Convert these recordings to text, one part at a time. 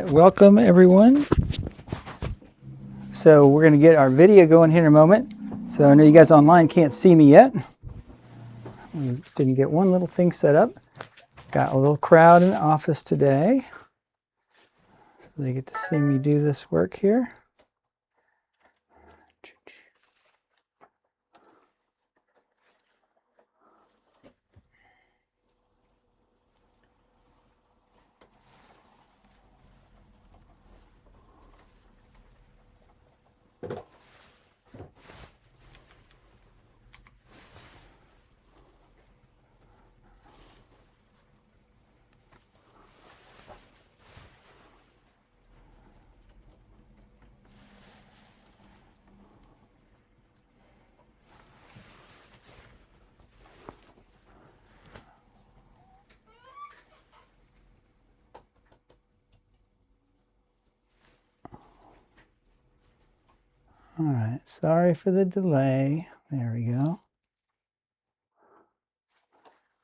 Welcome everyone. So we're going to get our video going here in a moment. So I know you guys online can't see me yet. We didn't get one little thing set up. Got a little crowd in the office today. So they get to see me do this work here. All right, sorry for the delay. There we go.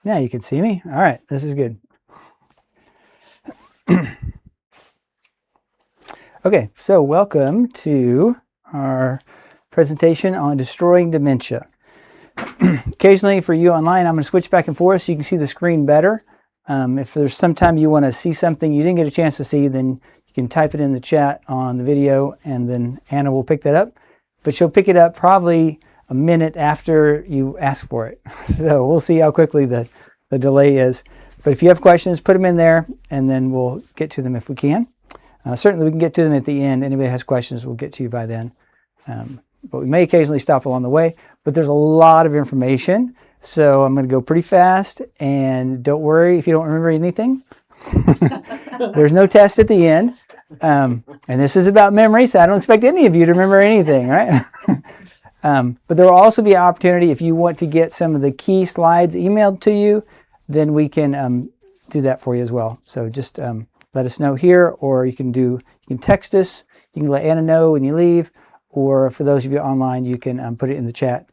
Now you can see me. All right, this is good. Okay, so welcome to our presentation on destroying dementia. Occasionally for you online, I'm going to switch back and forth so you can see the screen better. If there's some time you want to see something you didn't get a chance to see, then you can type it in the chat on the video and then Anna will pick that up. But she'll pick it up probably a minute after you ask for it. So we'll see how quickly the delay is. But if you have questions, put them in there and then we'll get to them if we can. Certainly we can get to them at the end. Anybody has questions, we'll get to you by then. But we may occasionally stop along the way. But there's a lot of information. So I'm going to go pretty fast. And don't worry if you don't remember anything. There's no test at the end. And this is about memory, so I don't expect any of you to remember anything, right? But there will also be an opportunity if you want to get some of the key slides emailed to you, then we can do that for you as well. So just let us know here, or you can text us. You can let Anna know when you leave, or for those of you online, you can put it in the chat,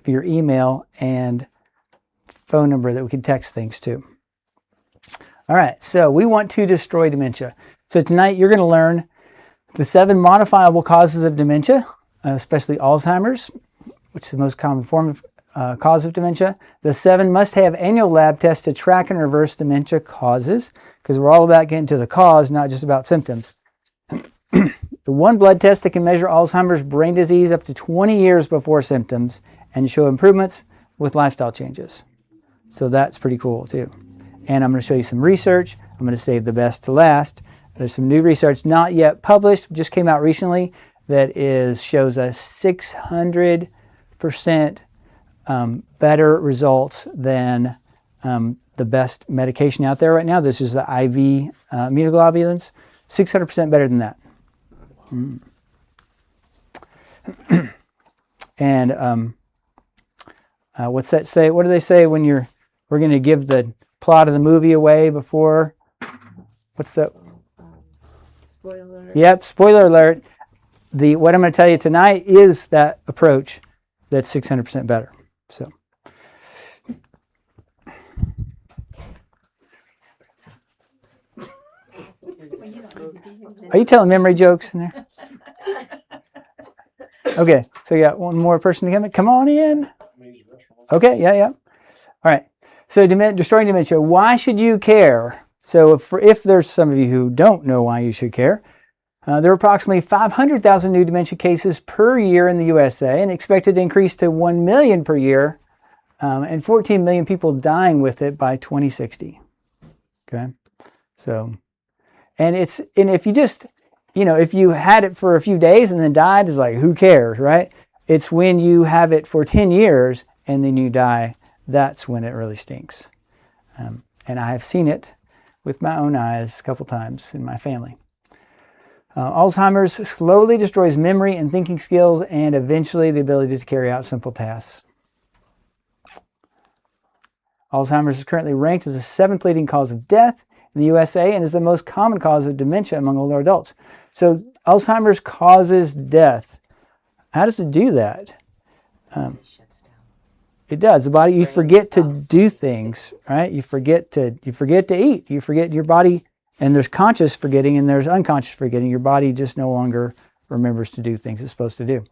your email and phone number that we can text things to. All right, so we want to destroy dementia. So tonight you're going to learn the 7 modifiable causes of dementia, especially Alzheimer's, which is the most common form of cause of dementia. The 7 must-have annual lab tests to track and reverse dementia causes, because we're all about getting to the cause, not just about symptoms. The 1 blood test that can measure Alzheimer's brain disease up to 20 years before symptoms and show improvements with lifestyle changes. So that's pretty cool too. And I'm going to show you some research. I'm going to save the best to last. There's some new research not yet published, just came out recently, that shows us 600% better results than the best medication out there right now. This is the IV immunoglobulins, 600% better than that. And what's that say? What do they say when we're going to give the plot of the movie away before? What's that? Spoiler alert. Yep, spoiler alert. What I'm going to tell you tonight is that approach that's 600% better. So, are you telling memory jokes in there? Okay, so you got one more person to come in. Come on in. Okay, yeah. All right. So destroying dementia. Why should you care? So if there's some of you who don't know why you should care, there are approximately 500,000 new dementia cases per year in the USA and expected to increase to 1 million per year and 14 million people dying with it by 2060. Okay. So, and if you just, if you had it for a few days and then died, it's like, who cares, right? It's when you have it for 10 years and then you die, that's when it really stinks. And I have seen it with my own eyes a couple times in my family. Alzheimer's slowly destroys memory and thinking skills and eventually the ability to carry out simple tasks. Alzheimer's is currently ranked as the 7th leading cause of death in the USA and is the most common cause of dementia among older adults. So Alzheimer's causes death. How does it do that? It does. The body, you forget to do things, right? You forget to eat. You forget your body And there's conscious forgetting and there's unconscious forgetting. Your body just no longer remembers to do things it's supposed to do.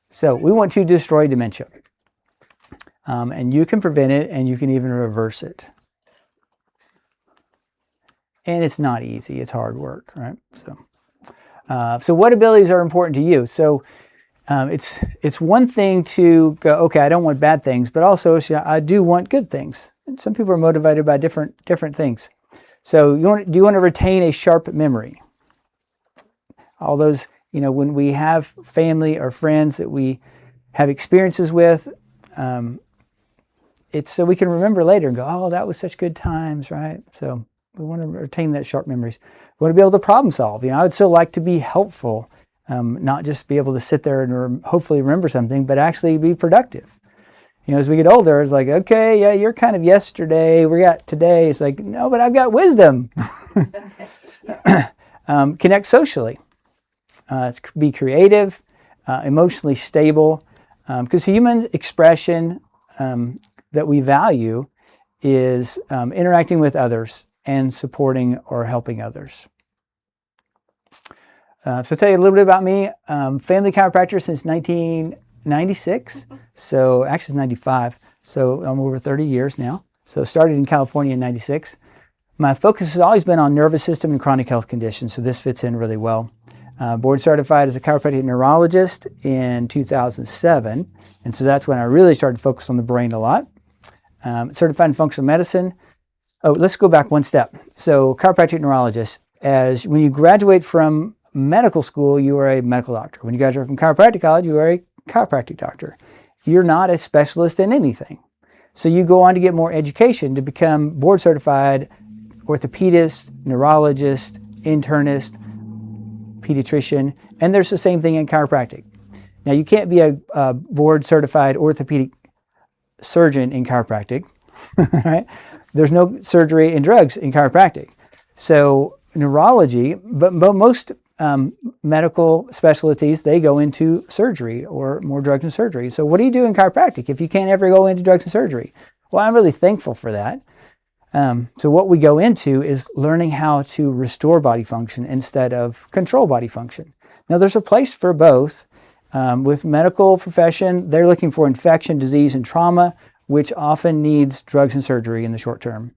So we want to destroy dementia. And you can prevent it and you can even reverse it. And it's not easy. It's hard work, right? So what abilities are important to you? So it's one thing to go, okay, I don't want bad things, but also I do want good things. And some people are motivated by different things. So do you want to retain a sharp memory? All those, when we have family or friends that we have experiences with, it's so we can remember later and go, oh, that was such good times, right? So we want to retain that sharp memories. We want to be able to problem solve. I would still like to be helpful, not just be able to sit there and hopefully remember something, but actually be productive. As we get older, it's like, okay, yeah, you're kind of yesterday. We got today. It's like, no, but I've got wisdom. Connect socially. Be creative, emotionally stable, because human expression that we value is interacting with others and supporting or helping others. So I'll tell you a little bit about me. Family chiropractor since 1996. So actually it's 95. So I'm over 30 years now. So started in California in 96. My focus has always been on nervous system and chronic health conditions. So this fits in really well. Board certified as a chiropractic neurologist in 2007. And so that's when I really started to focus on the brain a lot. Certified in functional medicine. Oh, let's go back one step. So chiropractic neurologist, when you graduate from medical school, you are a medical doctor. When you graduate from chiropractic college, you are a chiropractic doctor. You're not a specialist in anything. So you go on to get more education to become board certified orthopedist, neurologist, internist, pediatrician, and there's the same thing in chiropractic. Now you can't be a board certified orthopedic surgeon in chiropractic, right? There's no surgery and drugs in chiropractic. So neurology, but most medical specialties, they go into surgery or more drugs and surgery. So what do you do in chiropractic if you can't ever go into drugs and surgery? Well, I'm really thankful for that. So what we go into is learning how to restore body function instead of control body function. Now there's a place for both. With medical profession, they're looking for infection, disease, and trauma, which often needs drugs and surgery in the short term.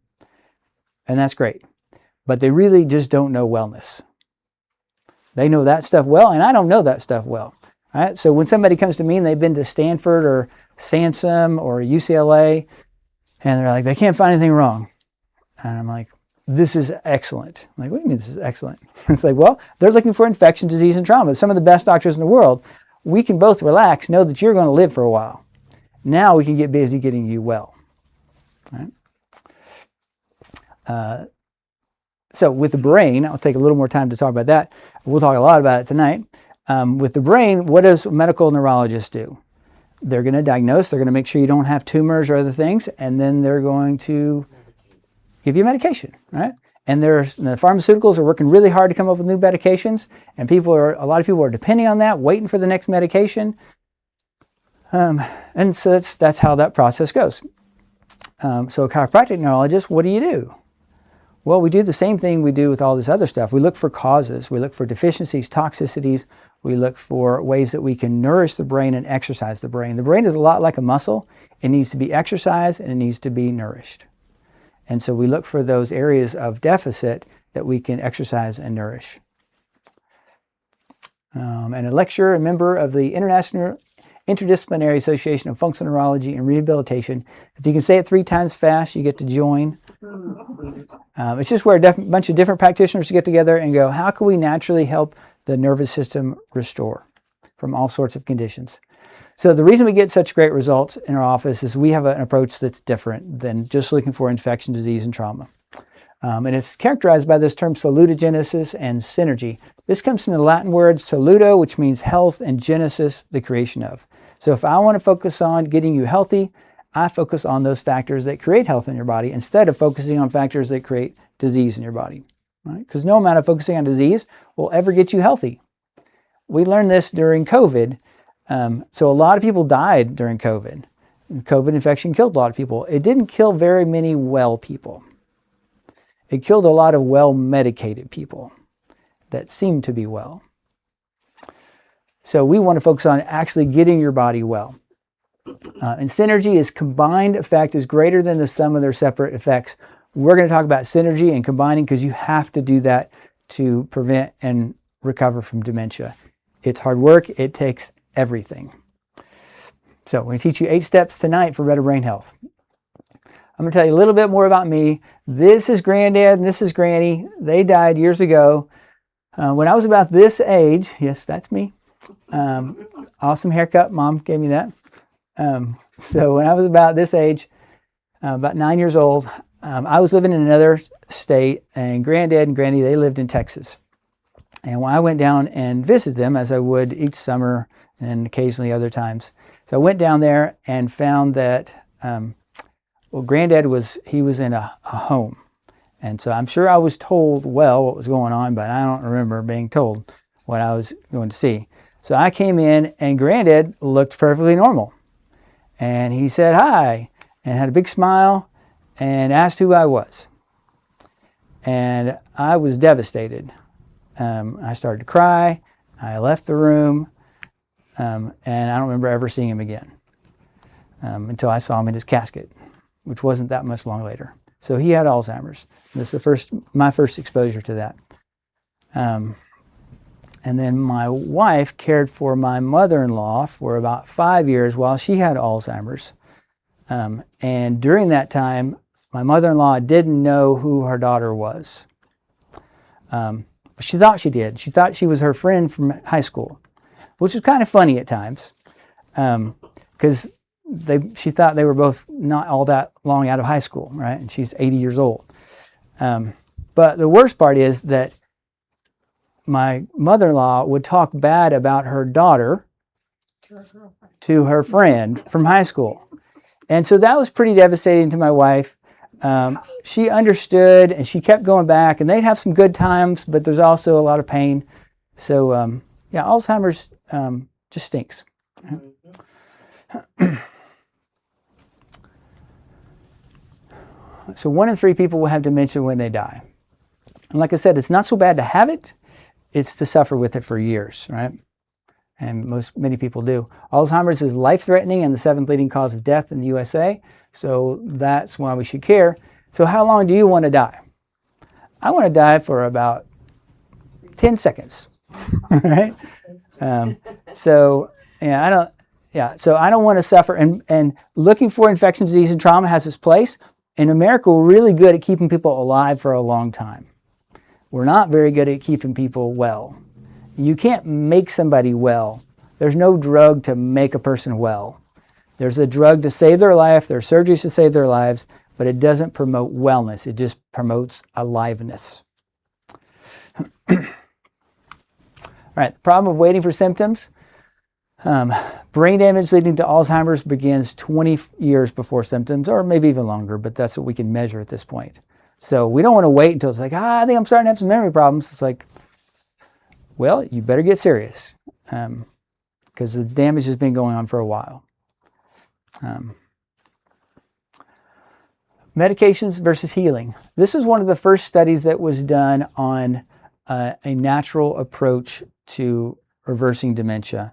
And that's great. But they really just don't know wellness. They know that stuff well, and I don't know that stuff well. Right? So when somebody comes to me and they've been to Stanford or Sansom or UCLA, and they're like, they can't find anything wrong. And I'm like, this is excellent. I'm like, what do you mean this is excellent? It's like, well, they're looking for infection, disease, and trauma. Some of the best doctors in the world. We can both relax, know that you're going to live for a while. Now we can get busy getting you well. Right? So with the brain, I'll take a little more time to talk about that. We'll talk a lot about it tonight. With the brain, what does medical neurologists do? They're going to diagnose, they're going to make sure you don't have tumors or other things, and then they're going to give you medication, right? And the pharmaceuticals are working really hard to come up with new medications, and a lot of people are depending on that, waiting for the next medication. And so that's how that process goes. So a chiropractic neurologist, what do? Well, we do the same thing we do with all this other stuff. We look for causes. We look for deficiencies, toxicities. We look for ways that we can nourish the brain and exercise the brain. The brain is a lot like a muscle. It needs to be exercised and it needs to be nourished. And so we look for those areas of deficit that we can exercise and nourish. And a lecturer, a member of the International Interdisciplinary Association of Functional Neurology and Rehabilitation. If you can say it 3 times fast, you get to join. It's just where a bunch of different practitioners get together and go, how can we naturally help the nervous system restore from all sorts of conditions? So the reason we get such great results in our office is we have an approach that's different than just looking for infection, disease, and trauma. And it's characterized by this term salutogenesis and synergy. This comes from the Latin word saluto, which means health, and genesis, the creation of. So if I want to focus on getting you healthy, I focus on those factors that create health in your body instead of focusing on factors that create disease in your body. Right? Because no amount of focusing on disease will ever get you healthy. We learned this during COVID. So a lot of people died during COVID. COVID infection killed a lot of people. It didn't kill very many well people. It killed a lot of well-medicated people that seemed to be well. So we want to focus on actually getting your body well. And synergy is combined effect is greater than the sum of their separate effects. We're going to talk about synergy and combining because you have to do that to prevent and recover from dementia. It's hard work. It takes everything. So we're going to teach you 8 steps tonight for better brain health. I'm going to tell you a little bit more about me. This is Granddad and this is Granny. They died years ago. When I was about this age, yes, that's me. Awesome haircut. Mom gave me that. So when I was about this age, about 9 years old, I was living in another state, and Granddad and Granny, they lived in Texas. And when I went down and visited them, as I would each summer and occasionally other times, so I went down there and found that, Granddad was in a home. And so I'm sure I was told well what was going on, but I don't remember being told what I was going to see. So I came in, and Granddad looked perfectly normal. And he said hi, and had a big smile, and asked who I was. And I was devastated. I started to cry. I left the room, and I don't remember ever seeing him again until I saw him in his casket, which wasn't that much long later. So he had Alzheimer's. This is my first exposure to that. And then my wife cared for my mother-in-law for about 5 years while she had Alzheimer's. And during that time, my mother-in-law didn't know who her daughter was. But she thought she did. She thought she was her friend from high school, which was kind of funny at times, because she thought they were both not all that long out of high school, right? And she's 80 years old. But the worst part is that my mother-in-law would talk bad about her daughter to her friend from high school. And so that was pretty devastating to my wife. She understood, and she kept going back, and they'd have some good times, but there's also a lot of pain. So, yeah, Alzheimer's just stinks. So 1 in 3 people will have dementia when they die. And like I said, it's not so bad to have it. It's to suffer with it for years, right? And many people do. Alzheimer's is life-threatening and the 7th leading cause of death in the USA. So that's why we should care. So how long do you want to die? I want to die for about 10 seconds, right? So I don't want to suffer. And looking for infection, disease, and trauma has its place. In America, we're really good at keeping people alive for a long time. We're not very good at keeping people well. You can't make somebody well. There's no drug to make a person well. There's a drug to save their life. There are surgeries to save their lives, but it doesn't promote wellness. It just promotes aliveness. All right, the problem of waiting for symptoms. Brain damage leading to Alzheimer's begins 20 years before symptoms, or maybe even longer, but that's what we can measure at this point. So we don't want to wait until it's like, I think I'm starting to have some memory problems. It's like, well, you better get serious because the damage has been going on for a while. Medications versus healing. This is one of the first studies that was done on a natural approach to reversing dementia.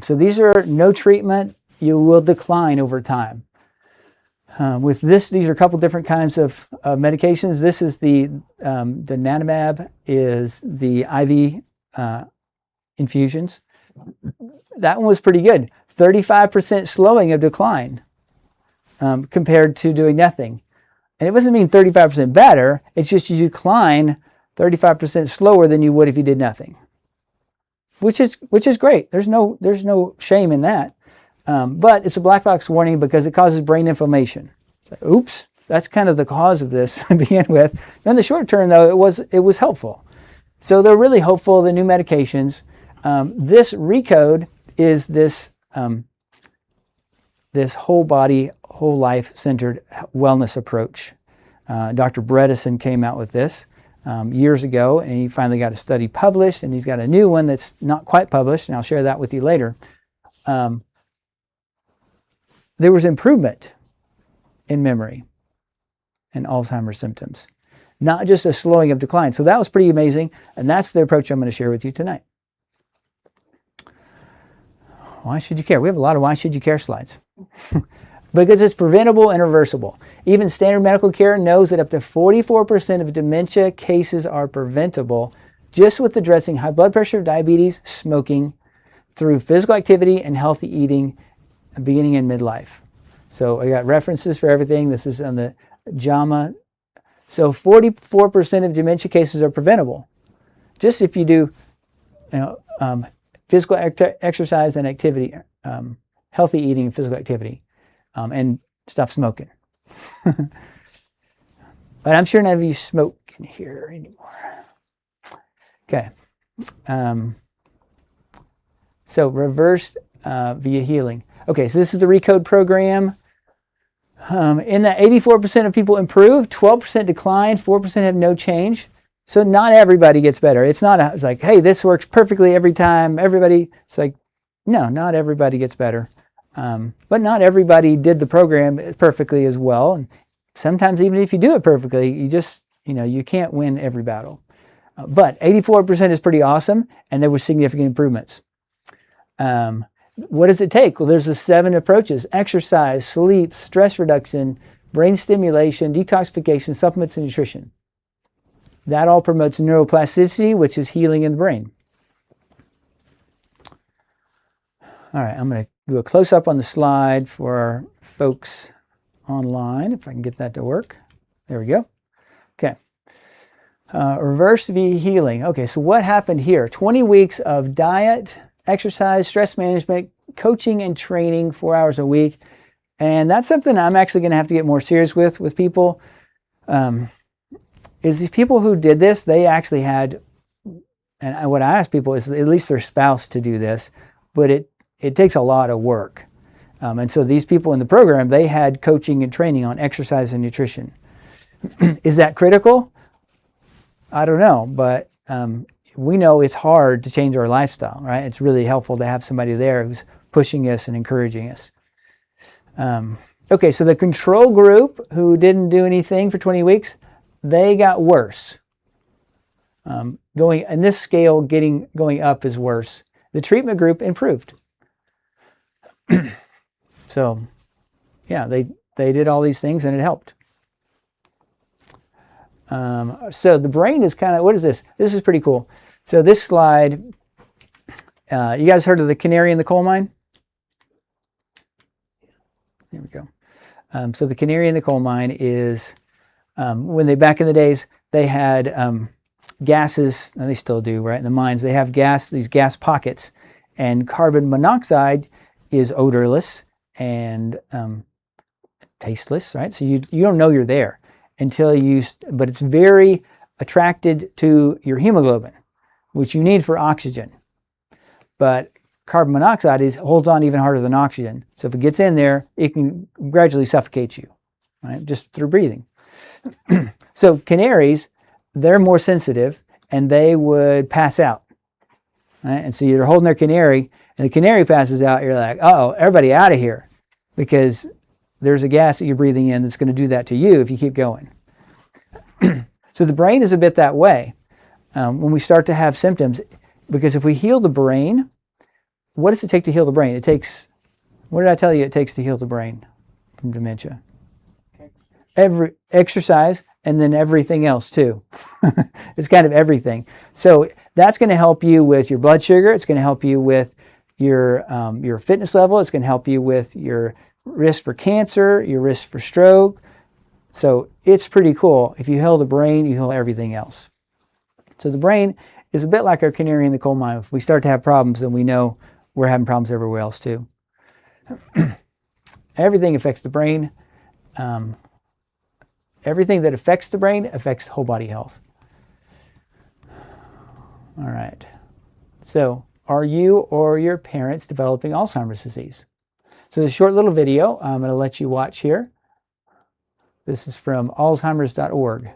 So these are no treatment. You will decline over time. With this, these are a couple different kinds of medications. This is the DACNB, is the IV infusions. That one was pretty good. 35% slowing of decline compared to doing nothing. And it doesn't mean 35% better. It's just you decline 35% slower than you would if you did nothing, which is great. There's no shame in that. But it's a black box warning because it causes brain inflammation. It's like, oops, that's kind of the cause of this to begin with. In the short term, though, it was helpful. So they're really hopeful, the new medications. This RECODE is this whole body, whole life centered wellness approach. Dr. Bredesen came out with this years ago, and he finally got a study published, and he's got a new one that's not quite published, and I'll share that with you later. There was improvement in memory and Alzheimer's symptoms. not just a slowing of decline. So that was pretty amazing, and that's the approach I'm going to share with you tonight. Why should you care? We have a lot of why should you care slides. Because it's preventable and reversible. Even standard medical care knows that up to 44% of dementia cases are preventable just with addressing high blood pressure, diabetes, smoking, through physical activity and healthy eating beginning in midlife. So I got references for everything. This is on the JAMA. So 44% of dementia cases are preventable. Just if you do physical exercise and activity, healthy eating and physical activity, and stop smoking. But I'm sure none of you smoke in here anymore. Okay. So reversed via healing. Okay, so this is the RECODE program. In that 84% of people improve, 12% decline, 4% have no change. So not everybody gets better. It's like, hey, this works perfectly every time. Everybody, it's like, no, not everybody gets better. But not everybody did the program perfectly as well. And sometimes even if you do it perfectly, you just, you can't win every battle. But 84% is pretty awesome, and there were significant improvements. What does it take? Well, there's the 7 approaches: exercise, sleep, stress reduction, brain stimulation, detoxification, supplements, and nutrition. That all promotes neuroplasticity, which is healing in the brain. All right, I'm going to do a close-up on the slide for our folks online, if I can get that to work. There we go. Okay. Reverse via healing. Okay, so what happened here? 20 weeks of diet, exercise, stress management, coaching and training, 4 hours a week. And that's something I'm actually going to have to get more serious with people. Is these people who did this, they actually had, and what I ask people is at least their spouse to do this, but it takes a lot of work. And so these people in the program, they had coaching and training on exercise and nutrition. Is that critical? I don't know, but we know it's hard to change our lifestyle, right? It's really helpful to have somebody there who's pushing us and encouraging us. Okay, so the control group who didn't do anything for 20 weeks, they got worse. In this scale, going up is worse. The treatment group improved. So, yeah, they did all these things and it helped. So the brain is kind of, what is this? This is pretty cool. So this slide, you guys heard of the canary in the coal mine? There we go. So the canary in the coal mine is when back in the days, they had gases, and they still do, right? In the mines, they have these gas pockets, and carbon monoxide is odorless and tasteless, right? So you don't know you're there until but it's very attracted to your hemoglobin, which you need for oxygen. But carbon monoxide holds on even harder than oxygen. So if it gets in there, it can gradually suffocate you, right? Just through breathing. So canaries, they're more sensitive and they would pass out, right? And so you're holding their canary and the canary passes out, you're like, uh-oh, everybody out of here, because there's a gas that you're breathing in that's going to do that to you if you keep going. So the brain is a bit that way when we start to have symptoms, because if we heal the brain, what does it take to heal the brain? What did I tell you it takes to heal the brain from dementia? Every exercise, and then everything else too. It's kind of everything. So that's going to help you with your blood sugar. It's going to help you with your fitness level. It's going to help you with your risk for cancer, your risk for stroke. So it's pretty cool. If you heal the brain, you heal everything else. So the brain is a bit like our canary in the coal mine. If we start to have problems, then we know we're having problems everywhere else too. Everything affects the brain. Everything that affects the brain affects whole body health. All right. So are you or your parents developing Alzheimer's disease? So this short little video I'm going to let you watch here. This is from alzheimers.org.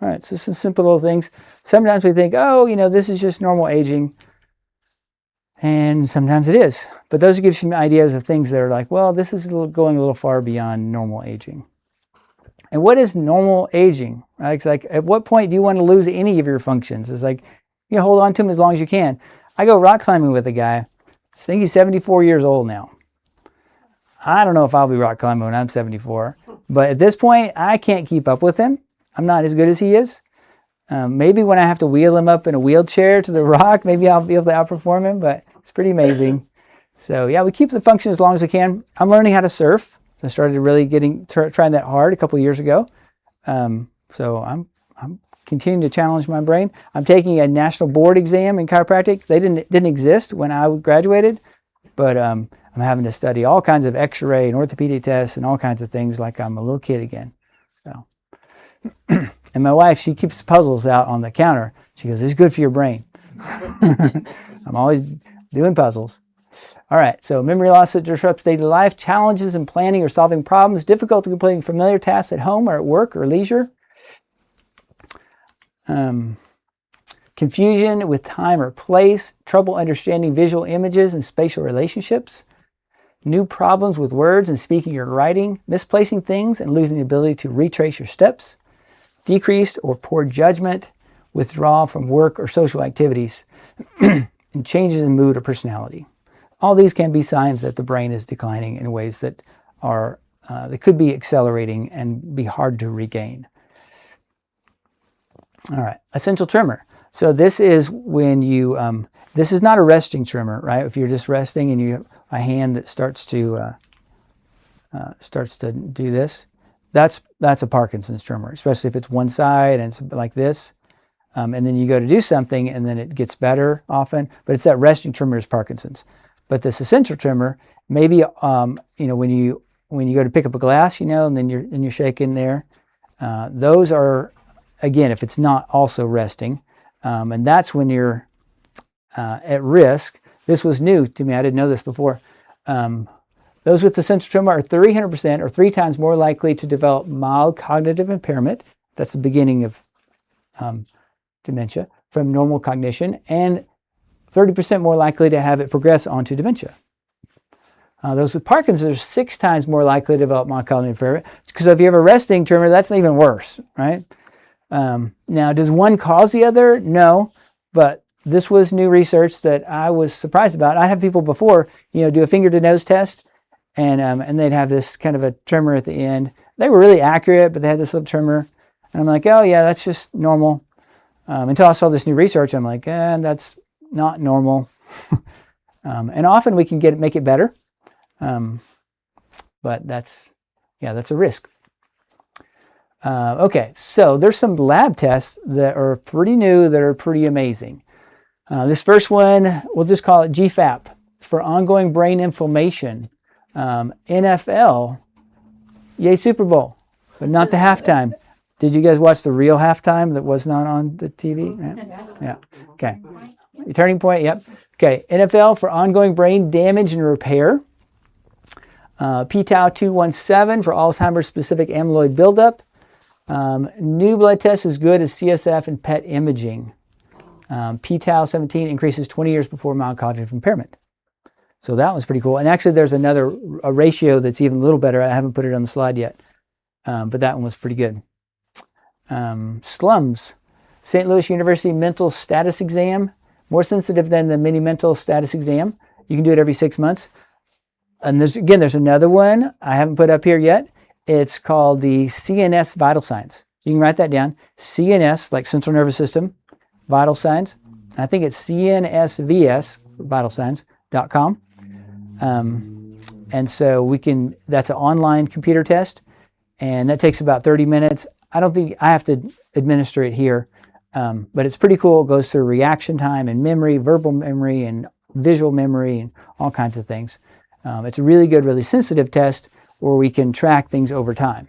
right, so some simple little things. Sometimes we think, oh, this is just normal aging. And sometimes it is. But those give you some ideas of things that are like, well, this is going a little far beyond normal aging. And what is normal aging? Right? It's like, at what point do you want to lose any of your functions? It's like, hold on to them as long as you can. I go rock climbing with a guy. I think he's 74 years old now. I don't know if I'll be rock climbing when I'm 74. But at this point, I can't keep up with him. I'm not as good as he is. Maybe when I have to wheel him up in a wheelchair to the rock, maybe I'll be able to outperform him, but it's pretty amazing. So yeah, we keep the function as long as we can. I'm learning how to surf. I started really trying that hard a couple of years ago. So I'm continuing to challenge my brain. I'm taking a national board exam in chiropractic. They didn't exist when I graduated, but I'm having to study all kinds of X-ray and orthopedic tests and all kinds of things like I'm a little kid again. So. And my wife, she keeps puzzles out on the counter. She goes, "It's good for your brain." I'm always doing puzzles. All right, so memory loss that disrupts daily life, challenges in planning or solving problems, difficulty completing familiar tasks at home or at work or leisure, confusion with time or place, trouble understanding visual images and spatial relationships, new problems with words and speaking or writing, misplacing things and losing the ability to retrace your steps, decreased or poor judgment, withdrawal from work or social activities, and changes in mood or personality. All these can be signs that the brain is declining in ways that are that could be accelerating and be hard to regain. All right, essential tremor. So this is when you, this is not a resting tremor, right? If you're just resting and you have a hand that starts to do this, that's a Parkinson's tremor, especially if it's one side and it's like this. And then you go to do something and then it gets better often, but it's that resting tremor is Parkinson's. But this essential tremor, maybe when you go to pick up a glass, and then you're shaking there. Those are, again, if it's not also resting, and that's when you're at risk. This was new to me. I didn't know this before. Those with essential tremor are 300% or 3 times more likely to develop mild cognitive impairment. That's the beginning of dementia from normal cognition, and 30% more likely to have it progress onto dementia. Those with Parkinson's are 6 times more likely to develop mild cognitive impairment. Because if you have a resting tremor, that's even worse, right? Now, does one cause the other? No, but this was new research that I was surprised about. I had people before, do a finger to nose test, and they'd have this kind of a tremor at the end. They were really accurate, but they had this little tremor, and I'm like, oh yeah, that's just normal. Until I saw this new research, I'm like, that's not normal. And often we can make it better, but that's a risk. Okay, so there's some lab tests that are pretty new that are pretty amazing. This first one, we'll just call it GFAP, for ongoing brain inflammation. NFL, yay Super Bowl, but not the halftime. Did you guys watch the real halftime that was not on the TV? Yeah. Okay. Turning point, yep. Okay, NFL for ongoing brain damage and repair. p-tau217 for Alzheimer's specific amyloid buildup. New blood test is good as CSF and PET imaging. p-tau17 increases 20 years before mild cognitive impairment. So that was pretty cool. And actually there's a ratio that's even a little better. I haven't put it on the slide yet, but that one was pretty good. SLUMS, St. Louis University Mental Status Exam, more sensitive than the mini mental status exam. You can do it every 6 months. And there's another one I haven't put up here yet. It's called the CNS Vital Signs. You can write that down. CNS, like central nervous system, vital signs. I think it's CNSVS, vitalsigns.com. And so that's an online computer test, and that takes about 30 minutes. I don't think I have to administer it here, but it's pretty cool. It goes through reaction time and memory, verbal memory and visual memory and all kinds of things. It's a really good, really sensitive test where we can track things over time.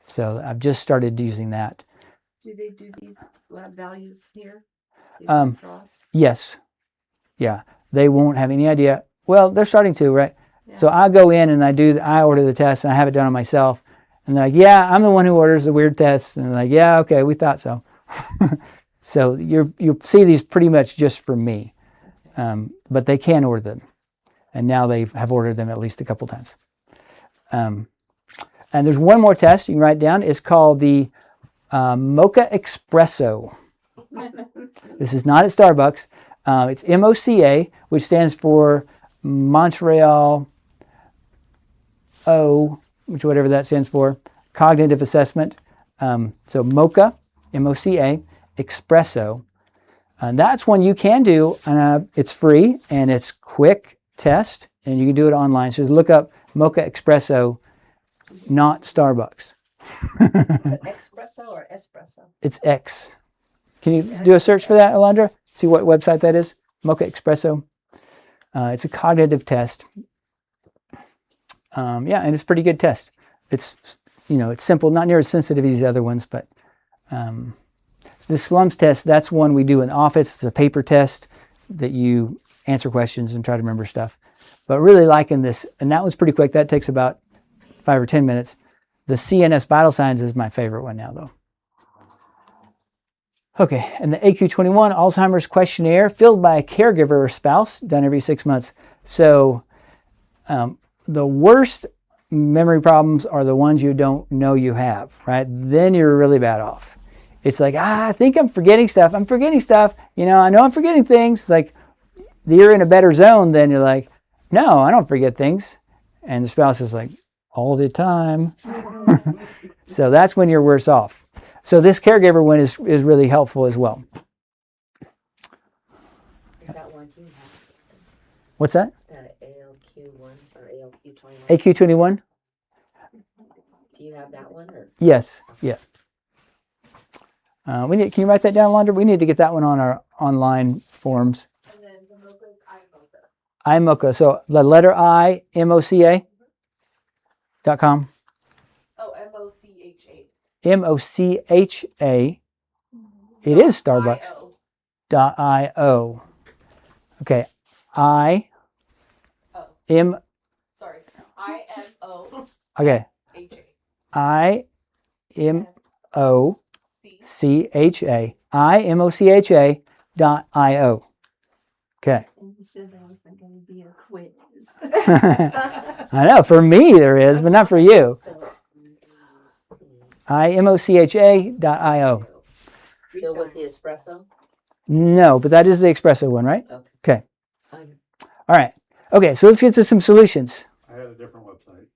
So I've just started using that. Do they do these lab values here? Yes. Yeah. They won't have any idea. Well, they're starting to, right? Yeah. So I go in and I order the test and I have it done on myself. And they're like, yeah, I'm the one who orders the weird tests. And they're like, yeah, okay, we thought so. So you'll see these pretty much just for me, but they can order them, and now they have ordered them at least a couple times. And there's one more test you can write down. It's called the Mocha Espresso. This is not at Starbucks. It's MOCA, which stands for Montreal which whatever that stands for, Cognitive Assessment. So Mocha, MOCA, Espresso. And that's one you can do. It's free and it's quick test, and you can do it online. So look up Mocha Espresso, not Starbucks. Is it espresso or espresso? It's X. Can you do a search for that, Alondra? See what website that is? Mocha Espresso. It's a cognitive test. Yeah, and it's a pretty good test. It's it's simple, not near as sensitive as these other ones, but the slums test, that's one we do in the office. It's a paper test that you answer questions and try to remember stuff. But really liking this, and that one's pretty quick. That takes about 5 or 10 minutes. The CNS vital signs is my favorite one now, though. Okay, and the AQ21 Alzheimer's questionnaire filled by a caregiver or spouse, done every 6 months. So the worst memory problems are the ones you don't know you have, right? Then you're really bad off. It's like, I think I'm forgetting stuff. I'm forgetting stuff. I know I'm forgetting things. It's like you're in a better zone than you're like, no, I don't forget things. And the spouse is like, all the time. So that's when you're worse off. So this caregiver one is really helpful as well. Is that one you have? What's that? The ALQ1 or ALQ21? AQ21? Do you have that one? Or? Yes. Yeah. Can you write that down, Alondra? We need to get that one on our online forms. And then the mocha is iMocha. iMocha. So the letter I, MOCA.com. Oh, MOCHA. MOCHA. It is Starbucks. .io. Okay. Oh, M. sorry. IMO. Okay. HA. IMOCHA. IMOCHA.io. Okay. And you said that was going to be a quiz. I know, for me there is, but not for you. IMOCHA.io. Still with the espresso? No, but that is the espresso one, right? Okay. All right. Okay, so let's get to some solutions. I had a different website.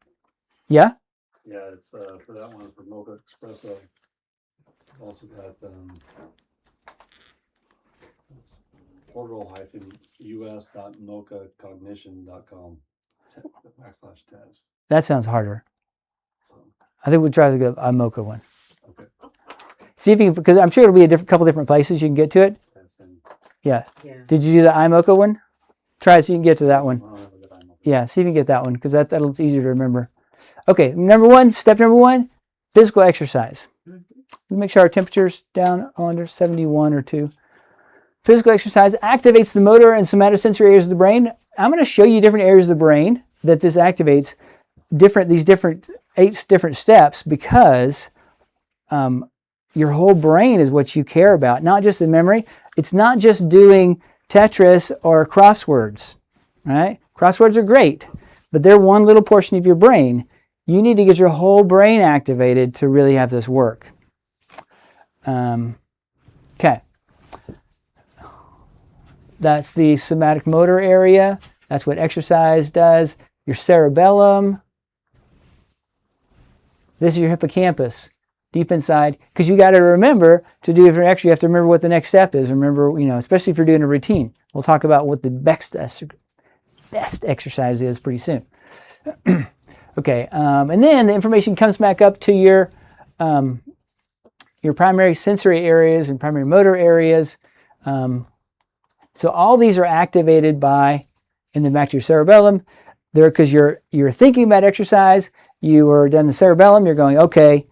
Yeah? Yeah, it's for that one for Mocha Espresso. Also got it's portal-us.mochacognition.com /test. That sounds harder. So, I think we'll try the iMocha one. okay. See if you can, because I'm sure it'll be a couple different places you can get to it. Yeah. Yeah. Did you do the iMocha one? Try it so you can get to that one. I'll have a good time. Yeah, see if you can get that one, because that'll be easier to remember. Okay, step number one, physical exercise. We make sure our temperature's down under 71 or 2. Physical exercise activates the motor and somatosensory areas of the brain. I'm going to show you different areas of the brain that this activates, these 8 different steps, because your whole brain is what you care about, not just the memory. It's not just doing Tetris or crosswords, right? Crosswords are great, but they're one little portion of your brain. You need to get your whole brain activated to really have this work. Okay. That's the somatic motor area. That's what exercise does. Your cerebellum. This is your hippocampus, deep inside. Because you got to remember to do different exercise. You have to remember what the next step is. Remember, especially if you're doing a routine. We'll talk about what the best exercise is pretty soon. Okay, and then the information comes back up to your primary sensory areas and primary motor areas. So all these are activated and then back to your cerebellum. There, because you're thinking about exercise, you are done the cerebellum. You're going, okay,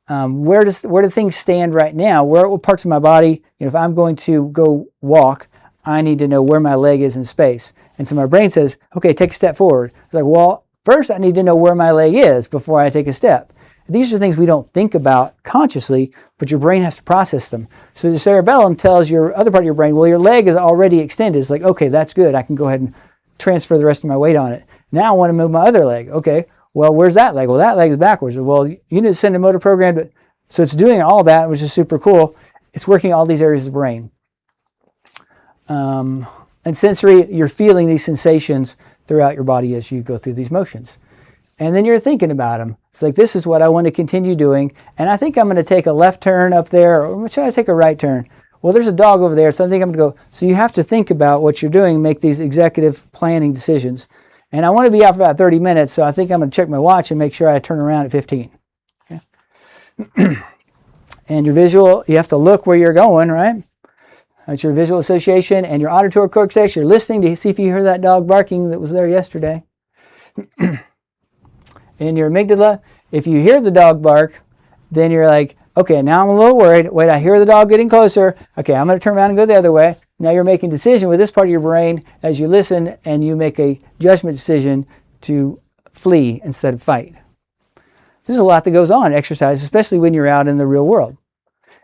where do things stand right now? What parts of my body? If I'm going to go walk, I need to know where my leg is in space. And so my brain says, okay, take a step forward. It's like, well, first I need to know where my leg is before I take a step. These are things we don't think about consciously, but your brain has to process them. So the cerebellum tells your other part of your brain, well, your leg is already extended. It's like, okay, that's good. I can go ahead and transfer the rest of my weight on it. Now I want to move my other leg. Okay, well, where's that leg? Well, that leg is backwards. Well, you need to send a motor program to, so it's doing all that, which is super cool. It's working all these areas of the brain. And sensory, you're feeling these sensations throughout your body as you go through these motions. And then you're thinking about them. It's like, this is what I want to continue doing. And I think I'm going to take a left turn up there. Or should I take a right turn? Well, there's a dog over there, so I think I'm going to go. So you have to think about what you're doing, make these executive planning decisions. And I want to be out for about 30 minutes, so I think I'm going to check my watch and make sure I turn around at 15. Okay? And your visual, you have to look where you're going, right? That's your visual association. And your auditory cortex, you're listening to see if you hear that dog barking that was there yesterday. In your amygdala, if you hear the dog bark, then you're like, okay, now I'm a little worried. Wait, I hear the dog getting closer. Okay, I'm going to turn around and go the other way. Now you're making a decision with this part of your brain as you listen, and you make a judgment decision to flee instead of fight. There's a lot that goes on in exercise, especially when you're out in the real world.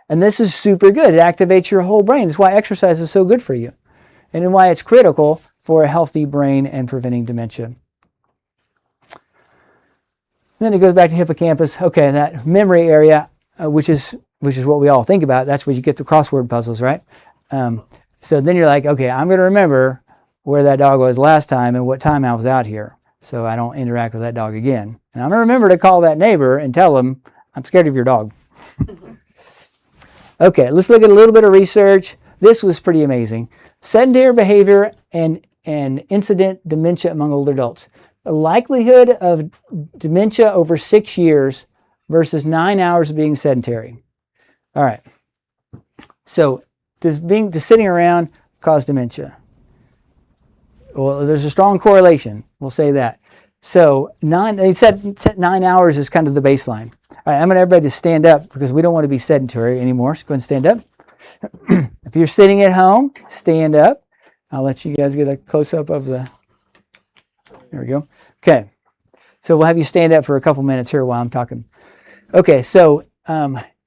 And this is super good. It activates your whole brain. That's why exercise is so good for you. And why it's critical for a healthy brain and preventing dementia. Then it goes back to hippocampus. Okay, that memory area, which is what we all think about. That's where you get the crossword puzzles, right? So then you're like, okay, I'm going to remember where that dog was last time and what time I was out here, so I don't interact with that dog again. And I'm going to remember to call that neighbor and tell him, I'm scared of your dog. Okay, let's look at a little bit of research. This was pretty amazing. Sedentary behavior and incident dementia among older adults. The likelihood of dementia over 6 years versus 9 hours of being sedentary. All right. So does sitting around cause dementia? Well, there's a strong correlation. We'll say that. So they said 9 hours is kind of the baseline. All right, I'm going to everybody to stand up because we don't want to be sedentary anymore. So go ahead and stand up. If you're sitting at home, stand up. I'll let you guys get a close-up of the... There we go. Okay. So we'll have you stand up for a couple minutes here while I'm talking. Okay, so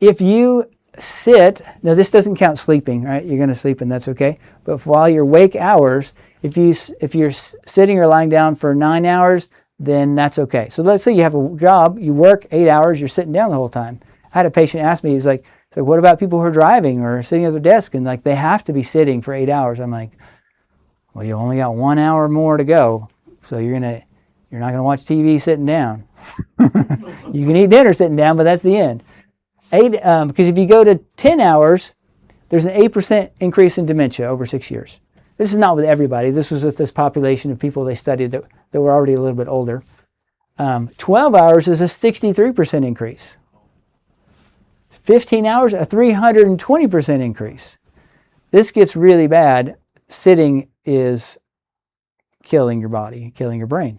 if you sit... Now, this doesn't count sleeping, right? You're going to sleep, and that's okay. But while your wake hours, if you're sitting or lying down for 9 hours, then that's okay. So let's say you have a job, you work 8 hours, you're sitting down the whole time. I had a patient ask me, he's like, so what about people who are driving or sitting at their desk and like they have to be sitting for 8 hours? I'm like, well, you only got 1 hour more to go, so you're not gonna watch TV sitting down. You can eat dinner sitting down, but that's the end. Because if you go to 10 hours, there's an 8% increase in dementia over 6 years. This is not with everybody. This was with this population of people they studied that were already a little bit older. 12 hours is a 63% increase. 15 hours, a 320% increase. This gets really bad. Sitting is killing your body, killing your brain.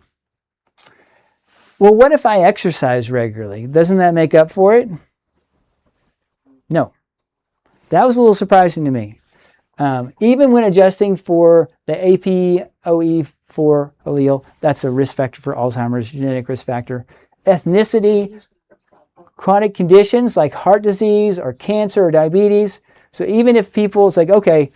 Well, what if I exercise regularly? Doesn't that make up for it? No. That was a little surprising to me. Even when adjusting for the APOE4 allele, that's a risk factor for Alzheimer's, genetic risk factor. Ethnicity, chronic conditions like heart disease or cancer or diabetes. So even if people, it's like, okay,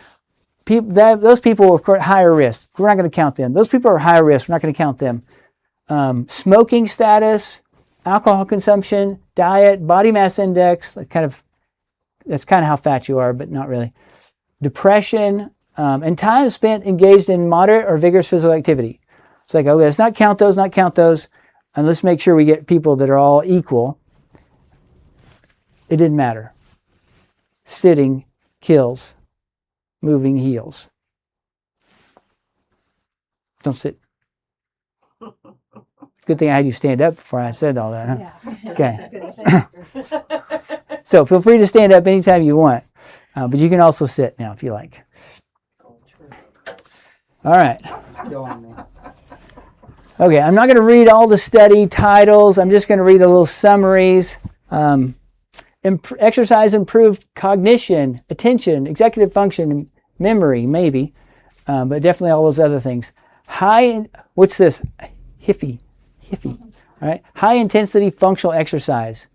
those people are higher risk. We're not going to count them. Those people are higher risk. We're not going to count them. Smoking status, alcohol consumption, diet, body mass index, that's kind of how fat you are, but not really. Depression, and time spent engaged in moderate or vigorous physical activity. It's like, okay, let's not count those, and let's make sure we get people that are all equal. It didn't matter. Sitting kills. Moving heals. Don't sit. Good thing I had you stand up before I said all that, huh? Yeah. Okay. So feel free to stand up anytime you want. But you can also sit now if you like. All right. Okay, I'm not going to read all the study titles. I'm just going to read the little summaries. Exercise improved cognition, attention, executive function, memory, maybe, but definitely all those other things. What's this? Hiffy. All right, high intensity functional exercise.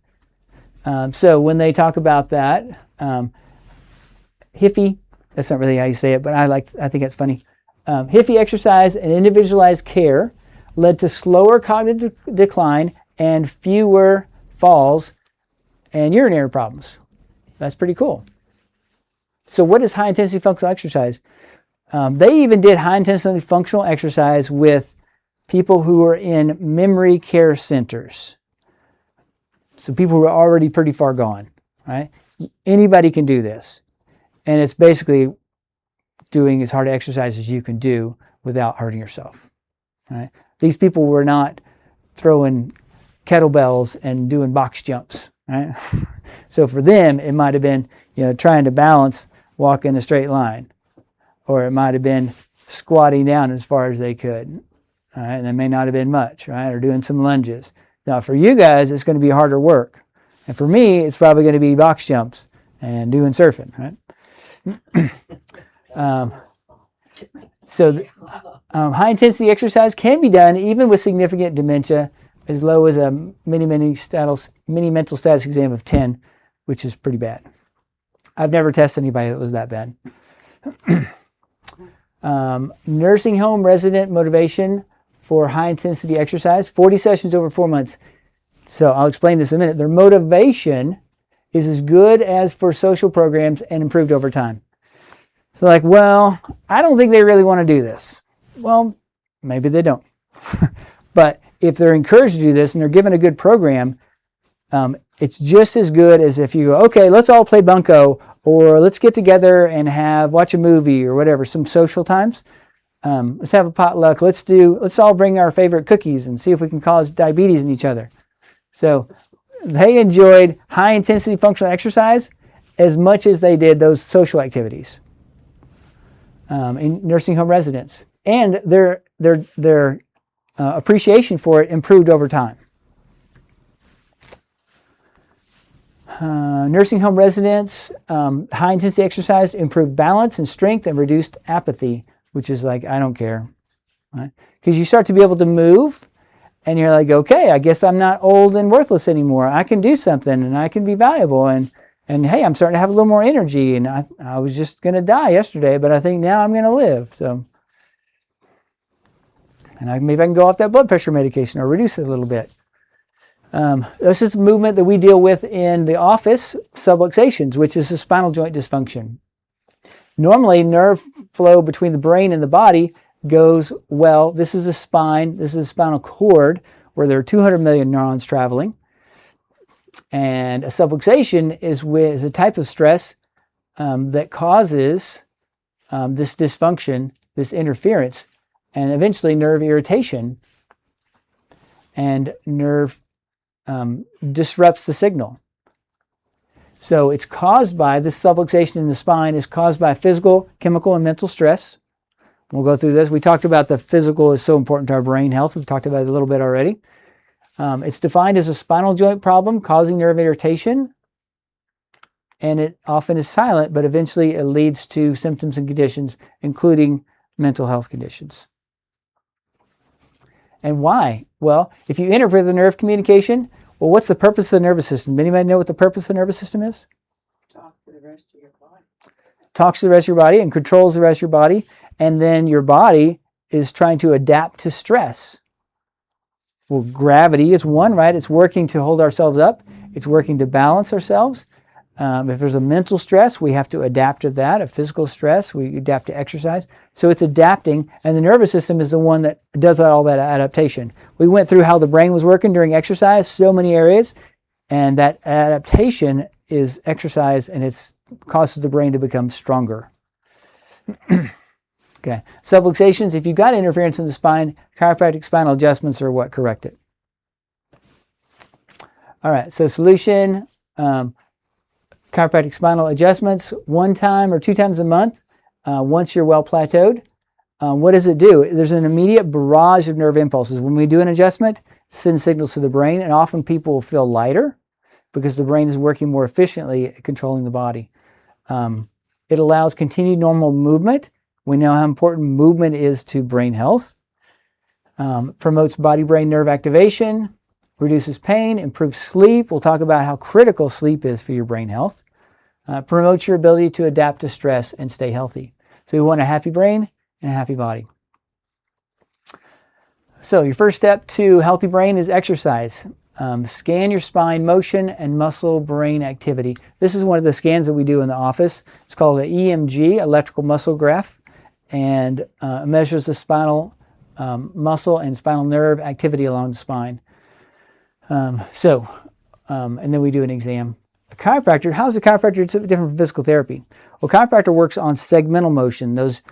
So when they talk about that, HIFI, that's not really how you say it, but I think it's funny. HIFI exercise and individualized care led to slower cognitive decline and fewer falls and urinary problems. That's pretty cool. So what is high intensity functional exercise? They even did high intensity functional exercise with people who are in memory care centers. So people who are already pretty far gone, right? Anybody can do this. And it's basically doing as hard exercise as you can do without hurting yourself, right? These people were not throwing kettlebells and doing box jumps, right? So for them, it might have been, trying to balance, walk in a straight line. Or it might have been squatting down as far as they could. All right? And that may not have been much, right? Or doing some lunges. Now for you guys, it's going to be harder work. And for me, it's probably going to be box jumps and doing surfing, right? High intensity exercise can be done even with significant dementia, as low as a mini mental status exam of 10, which is pretty bad. I've never tested anybody that was that bad. Nursing home resident motivation for high intensity exercise, 40 sessions over 4 months. So I'll explain this in a minute. Their motivation is as good as for social programs and improved over time. So like, well, I don't think they really want to do this. Well, maybe they don't. But if they're encouraged to do this and they're given a good program, it's just as good as if you go, okay, let's all play bunco, or let's get together and watch a movie or whatever, some social times. Let's have a potluck. Let's all bring our favorite cookies and see if we can cause diabetes in each other. So they enjoyed high intensity functional exercise as much as they did those social activities in nursing home residents. And their appreciation for it improved over time. Nursing home residents, high intensity exercise improved balance and strength and reduced apathy, which is like, I don't care. Right? Because you start to be able to move and you're like, okay, I guess I'm not old and worthless anymore. I can do something and I can be valuable. And hey, I'm starting to have a little more energy. And I was just going to die yesterday, but I think now I'm going to live. So, and maybe I can go off that blood pressure medication or reduce it a little bit. This is a movement that we deal with in the office, subluxations, which is a spinal joint dysfunction. Normally, nerve flow between the brain and the body goes well. This is a spine. This is a spinal cord where there are 200 million neurons traveling. And a subluxation is a type of stress that causes this dysfunction, this interference, and eventually nerve irritation and nerve disrupts the signal. So it's caused by this subluxation in the spine is caused by physical, chemical, and mental stress. We'll go through this. We talked about the physical is so important to our brain health. We've talked about it a little bit already. It's defined as a spinal joint problem causing nerve irritation, and it often is silent, but eventually it leads to symptoms and conditions, including mental health conditions. And why? Well, if you interfere with the nerve communication, well, what's the purpose of the nervous system? Anybody know what the purpose of the nervous system is? Talk to the rest of your body. Talks to the rest of your body and controls the rest of your body. And then your body is trying to adapt to stress. Well, gravity is one, right? It's working to hold ourselves up. It's working to balance ourselves. If there's a mental stress, we have to adapt to that. A physical stress, we adapt to exercise. So it's adapting, and the nervous system is the one that does all that adaptation. We went through how the brain was working during exercise, so many areas, and that adaptation is exercise, and it causes the brain to become stronger. Okay, subluxations, if you've got interference in the spine, chiropractic spinal adjustments are what correct it. All right, so solution, chiropractic spinal adjustments 1 time or 2 times a month once you're well plateaued. What does it do? There's an immediate barrage of nerve impulses. When we do an adjustment, it sends signals to the brain, and often people will feel lighter because the brain is working more efficiently at controlling the body. It allows continued normal movement. We know how important movement is to brain health. Promotes body-brain nerve activation. reduces pain, improves sleep. We'll talk about how critical sleep is for your brain health. Promotes your ability to adapt to stress and stay healthy. So we want a happy brain and a happy body. So your first step to healthy brain is exercise. Scan your spine motion and muscle brain activity. This is one of the scans that we do in the office. It's called an EMG, electrical muscle graph, and measures the spinal muscle and spinal nerve activity along the spine. And then we do an exam. A chiropractor, how's the chiropractor different from physical therapy? Well, chiropractor works on segmental motion, those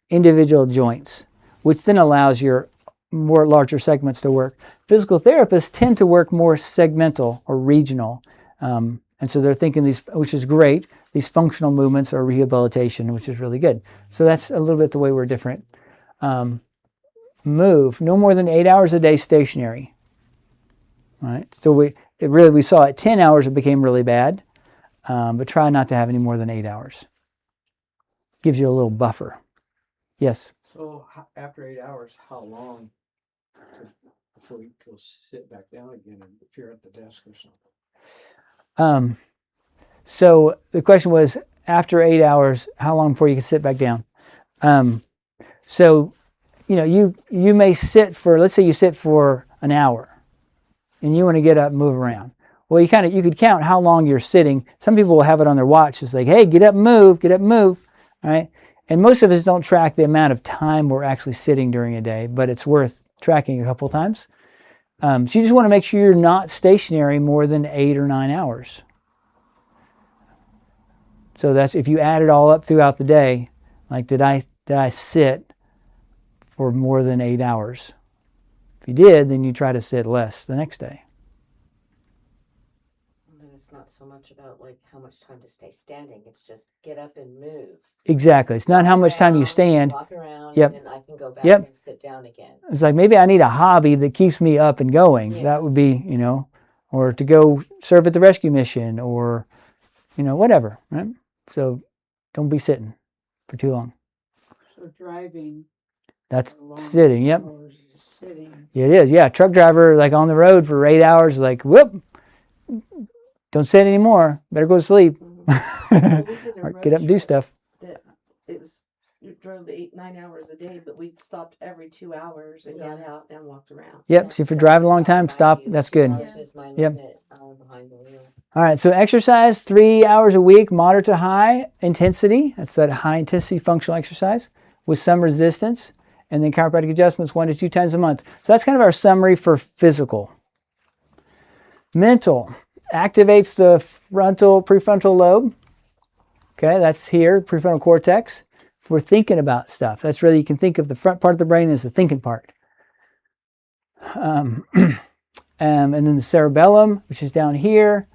individual joints, which then allows your more larger segments to work. Physical therapists tend to work more segmental or regional. And so they're thinking these, which is great, these functional movements or rehabilitation, which is really good. So that's a little bit the way we're different. Move no more than 8 hours a day stationary. All right. So we saw at 10 hours it became really bad, but try not to have any more than 8 hours. Gives you a little buffer. Yes. So after 8 hours, how long before you go sit back down again if you're at the desk or something? So the question was, after 8 hours, how long before you can sit back down? So, you may sit for, let's say you sit for an hour and you want to get up and move around. Well, you could count how long you're sitting. Some people will have it on their watch. It's like, hey, get up and move, all right? And most of us don't track the amount of time we're actually sitting during a day, but it's worth tracking a couple of times. So you just want to make sure you're not stationary more than 8 or 9 hours. So that's, if you add it all up throughout the day, like did I sit for more than 8 hours? If you did, then you try to sit less the next day. And then it's not so much about like how much time to stay standing. It's just get up and move. Exactly. It's not how much time you stand. Walk around, Yep. and then I can go back Yep. and sit down again. It's like maybe I need a hobby that keeps me up and going. Yeah. That would be, or to go serve at the rescue mission or, whatever, right? So don't be sitting for too long. So driving. That's for long sitting, yep. hours is sitting. It is, yeah. Truck driver, like on the road for 8 hours, like, whoop, don't sit anymore. Better go to sleep. Well, we did a Or road get up and do trip stuff. That you drove 8-9 hours a day, but we stopped every 2 hours and got out and walked around. Yep, so if you're driving a long time, stop. That's good. 2 hours is my Yep. limit, behind the wheel. All right, so exercise 3 hours a week, moderate to high intensity. That's that high intensity functional exercise with some resistance. And then chiropractic adjustments 1 to 2 times a month. So that's kind of our summary for physical. Mental activates the prefrontal lobe. Okay, that's here, prefrontal cortex. If we're thinking about stuff, that's really, you can think of the front part of the brain as the thinking part. And then the cerebellum, which is down here.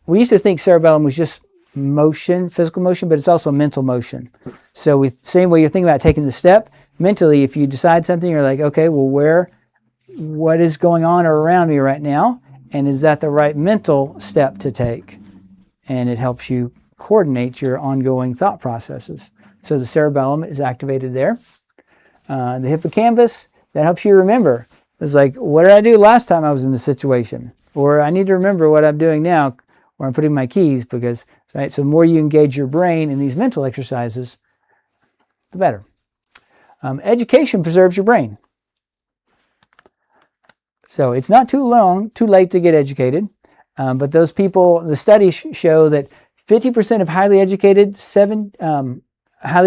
We used to think cerebellum was just motion, physical motion, but it's also mental motion. So same way you're thinking about taking the step, mentally, if you decide something, you're like, okay, well, what is going on or around me right now? And is that the right mental step to take? And it helps you coordinate your ongoing thought processes. So the cerebellum is activated there. The hippocampus, that helps you remember. It's like, what did I do last time I was in this situation? Or I need to remember what I'm doing now, where I'm putting my keys, because, right, so the more you engage your brain in these mental exercises, the better. Education preserves your brain. So it's not too late to get educated, but those people, the studies show that 50% of highly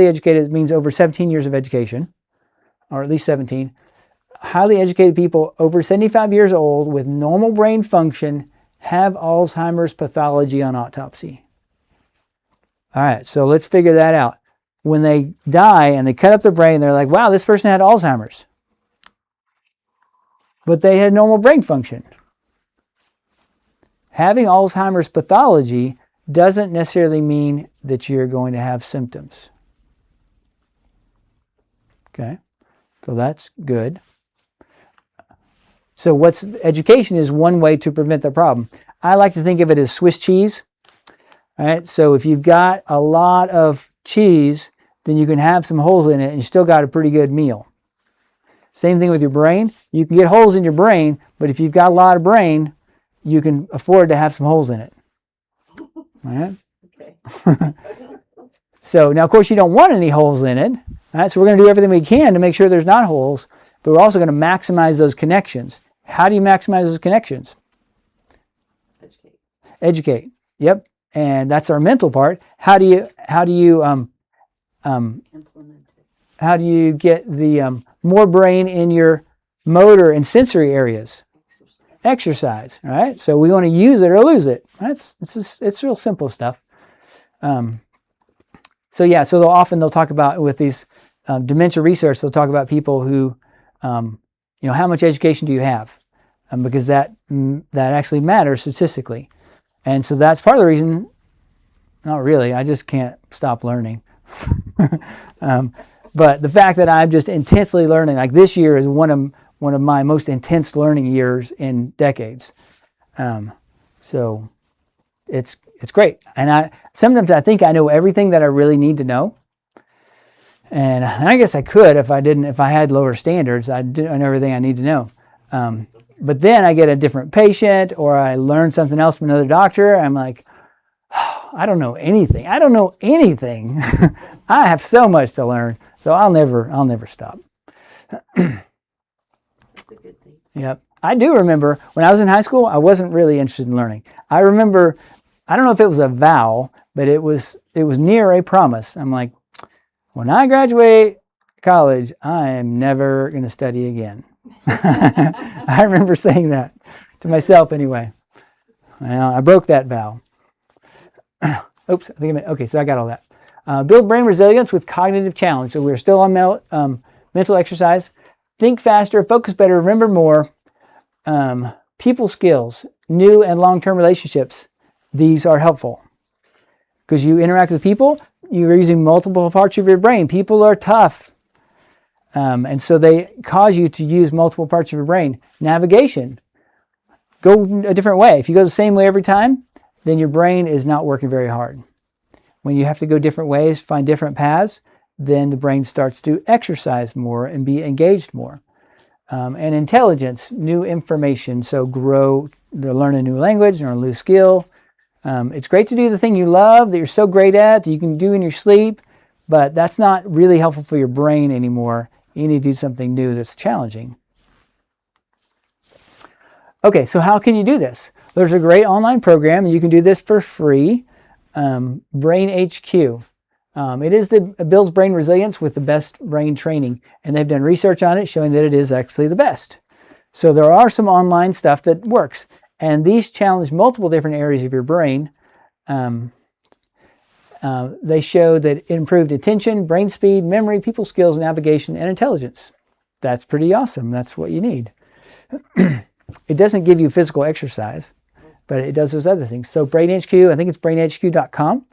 educated means over 17 years of education, or at least 17. Highly educated people over 75 years old with normal brain function have Alzheimer's pathology on autopsy. All right, so let's figure that out. When they die and they cut up their brain, they're like, wow, this person had Alzheimer's. But they had normal brain function. Having Alzheimer's pathology doesn't necessarily mean that you're going to have symptoms. Okay, so that's good. So education is one way to prevent the problem. I like to think of it as Swiss cheese. All right, so if you've got a lot of cheese, then you can have some holes in it and you still got a pretty good meal. Same thing with your brain. You can get holes in your brain, but if you've got a lot of brain, you can afford to have some holes in it. All right? Okay. So now, of course, you don't want any holes in it. All right? So we're going to do everything we can to make sure there's not holes, but we're also going to maximize those connections. How do you maximize those connections? Educate. Educate. Yep. And that's our mental part. How do you Implement it. how do you get the more brain in your motor and sensory areas? Exercise. All right. So we want to use it or lose it. Right? It's real simple stuff. So they'll talk about with these dementia research. They'll talk about people who, how much education do you have? Because that actually matters statistically. And so that's part of the reason. Not really. I just can't stop learning. But the fact that I'm just intensely learning, like this year is one of my most intense learning years in decades. So it's great. And sometimes I think I know everything that I really need to know. And I guess I could if I had lower standards, I'd know everything I need to know. But then I get a different patient or I learn something else from another doctor. I'm like, oh, I don't know anything. I have so much to learn. So I'll never stop. That's a good thing. Yep. I do remember when I was in high school, I wasn't really interested in learning. I remember, I don't know if it was a vow, but it was near a promise. I'm like, when I graduate college, I am never going to study again. I remember saying that to myself anyway. Well, I broke that vow. Oops, okay, so I got all that. Build brain resilience with cognitive challenge. So we're still on mental exercise. Think faster, focus better, remember more. People skills, new and long-term relationships. These are helpful. Because you interact with people, you're using multiple parts of your brain. People are tough. And so they cause you to use multiple parts of your brain. Navigation. Go a different way. If you go the same way every time, then your brain is not working very hard. When you have to go different ways, find different paths, then the brain starts to exercise more and be engaged more. And intelligence, new information. So learn a new language, learn a new skill. It's great to do the thing you love, that you're so great at, that you can do in your sleep, but that's not really helpful for your brain anymore. You need to do something new that's challenging. Okay, so how can you do this? There's a great online program, and you can do this for free, Brain HQ. It builds brain resilience with the best brain training, and they've done research on it showing that it is actually the best. So there are some online stuff that works, and these challenge multiple different areas of your brain. They show that it improved attention, brain speed, memory, people skills, navigation, and intelligence. That's pretty awesome. That's what you need. It doesn't give you physical exercise, but it does those other things. So Brain HQ, I think it's brainhq.com.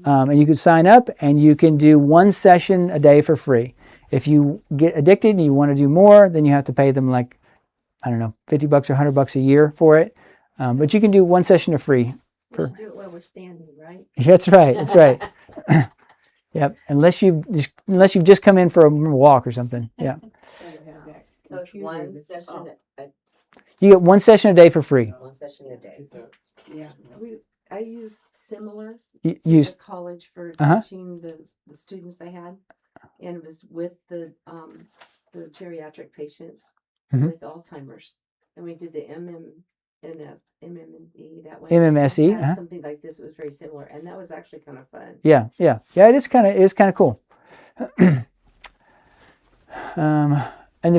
And you can sign up and you can do one session a day for free. If you get addicted and you want to do more, then you have to pay them like, I don't know, $50 or $100 a year for it. But you can do one session for free. We should do it while we're standing, right? That's right. That's right. Yep. Unless you've just come in for a walk or something. Yeah. So it's one session, You get one session a day for free. one session a day. Yeah. I used similar Use at college for Uh-huh. teaching the students I had, and it was with the geriatric patients Mhm. with Alzheimer's, and we did the MME that way. MMSE. Had Uh-huh. something like this. It was very similar, and that was actually kind of fun. Yeah. It is kind of cool. And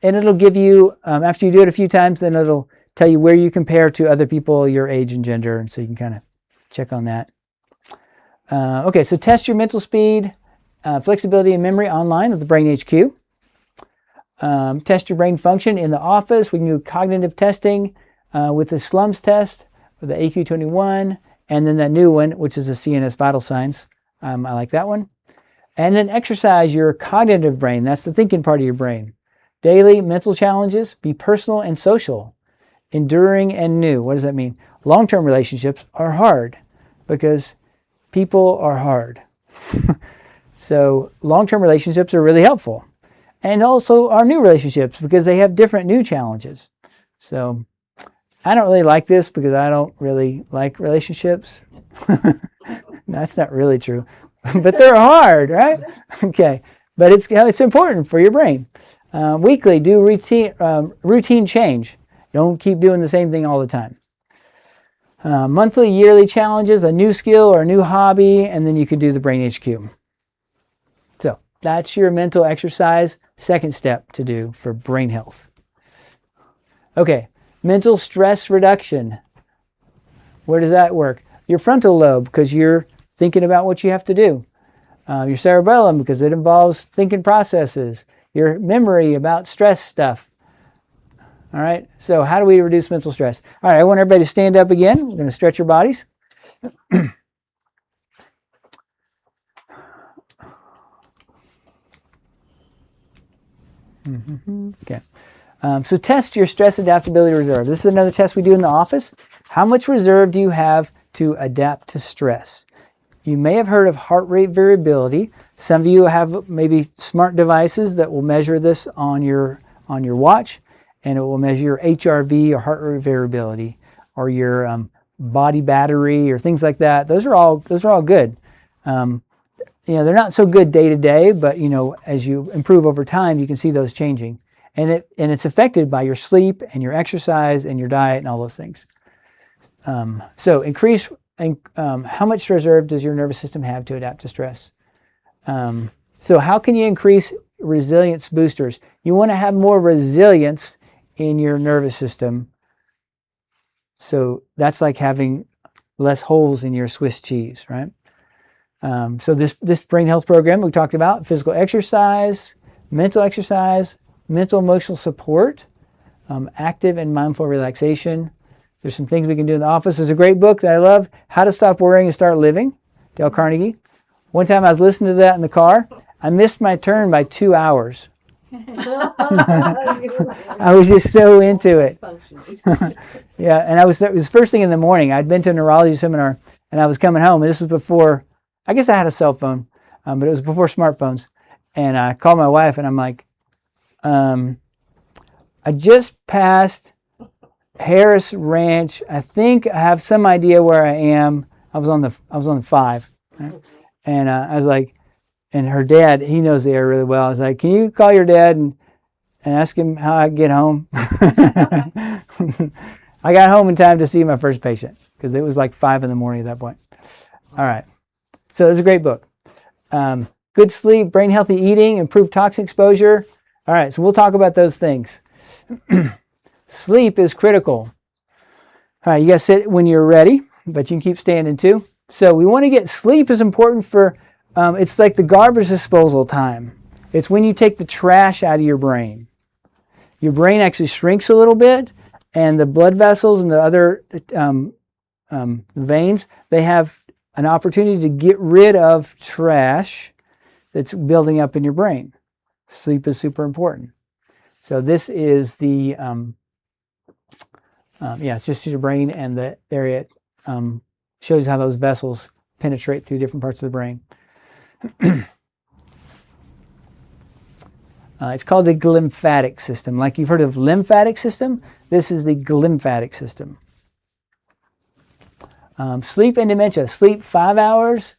it'll give you after you do it a few times, then it'll tell you where you compare to other people your age and gender, and so you can kind of check on that. Okay, so test your mental speed, flexibility, and memory online with the Brain HQ. Test your brain function in the office. We can do cognitive testing with the SLUMS test, with the AQ21, and then that new one, which is the CNS vital signs. I like that one. And then exercise your cognitive brain. That's the thinking part of your brain. Daily mental challenges, be personal and social, enduring and new. What does that mean? Long-term relationships are hard because people are hard. So long-term relationships are really helpful. and also our new relationships, because they have different new challenges. So I don't really like this because I don't really like relationships. That's not really true, but they're hard, right? Okay, but it's important for your brain. Weekly, do routine change. Don't keep doing the same thing all the time. Monthly, yearly challenges, a new skill or a new hobby, and then you could do the Brain HQ. So that's your mental exercise, second step to do for brain health. Okay, mental stress reduction. Where does that work? Your frontal lobe, because you're thinking about what you have to do. Your cerebellum, because it involves thinking processes. Your memory about stress stuff. All right, so how do we reduce mental stress? All right, I want everybody to stand up again. We're going to stretch your bodies. Okay, so test your stress adaptability reserve. This is another test we do in the office. How much reserve do you have to adapt to stress? You may have heard of heart rate variability. Some of you have maybe smart devices that will measure this on your watch, and it will measure your HRV or heart rate variability, or your body battery or things like that. Those are all good. They're not so good day to day, but as you improve over time, you can see those changing, and it's affected by your sleep and your exercise and your diet and all those things. So increase. How much reserve does your nervous system have to adapt to stress? So how can you increase resilience boosters? You want to have more resilience in your nervous system. So that's like having less holes in your Swiss cheese, right? So this brain health program we talked about, physical exercise, mental emotional support, active and mindful relaxation. There's some things we can do in the office. There's a great book that I love, How to Stop Worrying and Start Living, Dale Carnegie. One time I was listening to that in the car. I missed my turn by 2 hours. I was just so into it. Yeah, and it was first thing in the morning. I'd been to a neurology seminar, and I was coming home, and this was before, I guess I had a cell phone, but it was before smartphones. And I called my wife, and I'm like, I just passed Harris Ranch. I think I have some idea where I am. I was on the 5, right? And I was like, and her dad, he knows the area really well. I was like, can you call your dad and ask him how I get home? I got home in time to see my first patient because it was like 5 in the morning at that point. All right, so it's a great book. Good sleep, brain healthy eating, improved toxin exposure. All right, so we'll talk about those things. Sleep is critical. All right, you guys sit when you're ready, but you can keep standing too. So we want to get sleep is important for, it's like the garbage disposal time. It's when you take the trash out of your brain. Your brain actually shrinks a little bit, and the blood vessels and the other veins, they have an opportunity to get rid of trash that's building up in your brain. Sleep is super important. So this is the, it's just your brain and the area, shows how those vessels penetrate through different parts of the brain. It's called the glymphatic system. Like you've heard of lymphatic system, this is the glymphatic system. Sleep and dementia. Sleep 5 hours,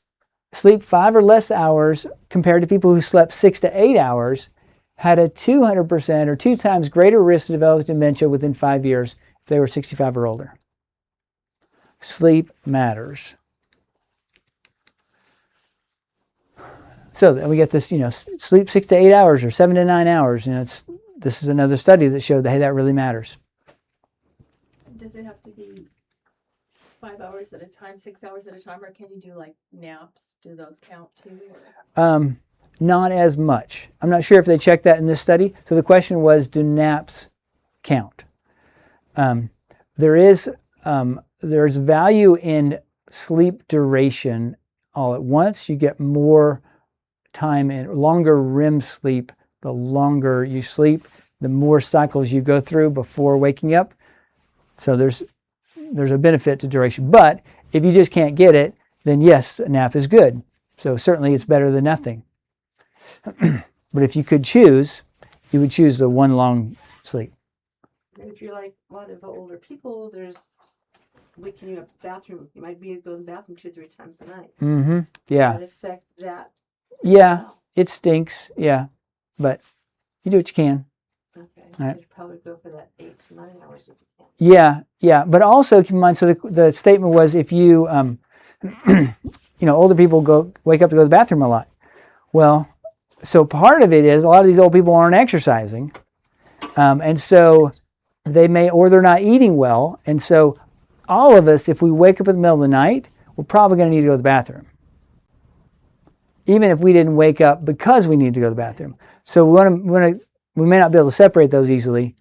sleep 5 or less hours compared to people who slept 6 to 8 hours had a 200% or 2 times greater risk to develop dementia within 5 years if they were 65 or older. Sleep matters. So then we get this, sleep 6 to 8 hours or 7 to 9 hours. This is another study that showed that, hey, that really matters. Does it have to be 5 hours at a time, 6 hours at a time, or can you do like naps? Do those count too? Not as much. I'm not sure if they checked that in this study. So the question was, do naps count? There's value in sleep duration all at once. You get more time and longer REM sleep. The longer you sleep, the more cycles you go through before waking up. So there's a benefit to duration. But if you just can't get it, then yes, a nap is good. So certainly it's better than nothing. But if you could choose, you would choose the one long sleep. And if you're like a lot of older people, there's waking you up to the bathroom. You might be go to the bathroom 2 or 3 times a night. Mm-hmm. Yeah. Does that affect that? Yeah. It stinks. Yeah. But you do what you can. Okay. Right. So you should probably go for that 8 to 9 hours if you can. Yeah. Yeah. But also keep in mind, so the statement was if you, older people wake up to go to the bathroom a lot. Well, so part of it is a lot of these old people aren't exercising. And so they may, or they're not eating well. And so all of us, if we wake up in the middle of the night, we're probably going to need to go to the bathroom. Even if we didn't wake up because we need to go to the bathroom. So we may not be able to separate those easily.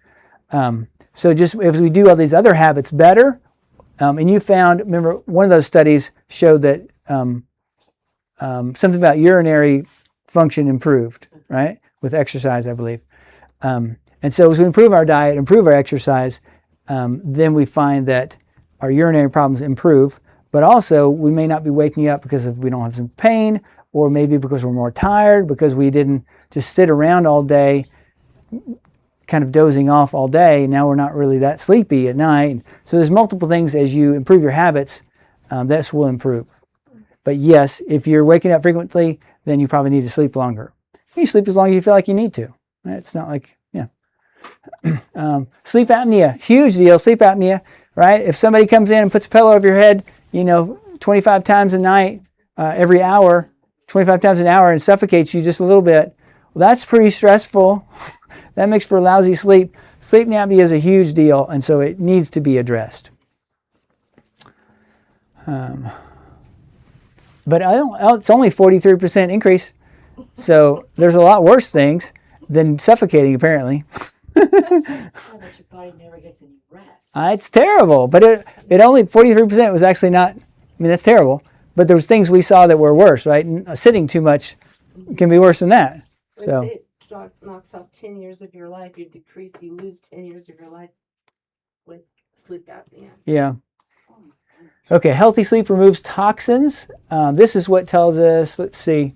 So just if we do all these other habits better, and you found, remember, one of those studies showed that something about urinary function improved, right? With exercise, I believe. And so as we improve our diet, improve our exercise, then we find that our urinary problems improve, but also we may not be waking up because we don't have some pain, or maybe because we're more tired, because we didn't just sit around all day, kind of dozing off all day. Now we're not really that sleepy at night. So there's multiple things as you improve your habits, that will improve. But yes, if you're waking up frequently, then you probably need to sleep longer. You sleep as long as you feel like you need to. It's not like, sleep apnea, huge deal, sleep apnea, right? If somebody comes in and puts a pillow over your head, 25 times a night, every hour, 25 times an hour, and suffocates you just a little bit, well, that's pretty stressful. That makes for lousy sleep. Sleep apnea is a huge deal, and so it needs to be addressed. But it's only 43% increase. So there's a lot worse things than suffocating, apparently. Yeah, but your body never gets any rest. It's terrible, but it only 43% was actually not. That's terrible. But there was things we saw that were worse, right? And sitting too much can be worse than that. They So say it knocks off 10 years of your life. You lose 10 years of your life with sleep apnea. yeah. Okay, healthy sleep removes toxins. This is what tells us. Let's see.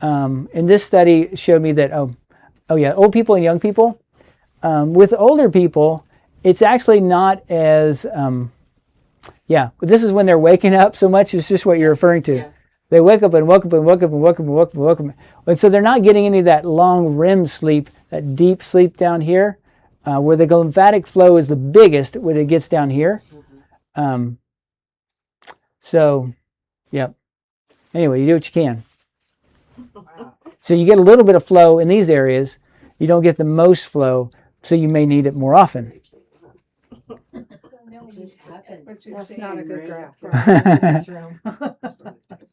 In this study, it showed me that old people and young people. With older people, it's actually not as, this is when they're waking up so much, it's just what you're referring to. Yeah. They wake up and woke up and woke up and woke up and woke up and woke up. And so they're not getting any of that long REM sleep, that deep sleep down here, where the lymphatic flow is the biggest when it gets down here. Anyway, you do what you can. So you get a little bit of flow in these areas. You don't get the most flow, so you may need it more often. It just happens. That's not a good graph.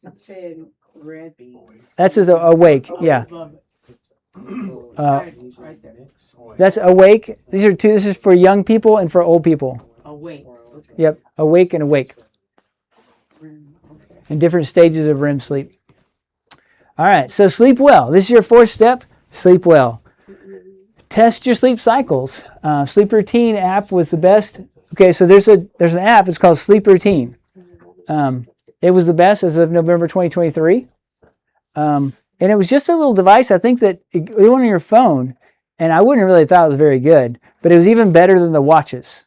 It's saying red. That's awake, yeah. Right there. That's awake. These are two. This is for young people and for old people. Awake. Yep, awake and awake. In different stages of REM sleep. All right, so sleep well. This is your 4th step. Sleep well. Test your sleep cycles. Sleep Routine app was the best. Okay, so there's an app. It's called Sleep Routine. It was the best as of November 2023. And it was just a little device. I think that it went on your phone, and I wouldn't really thought it was very good, but it was even better than the watches.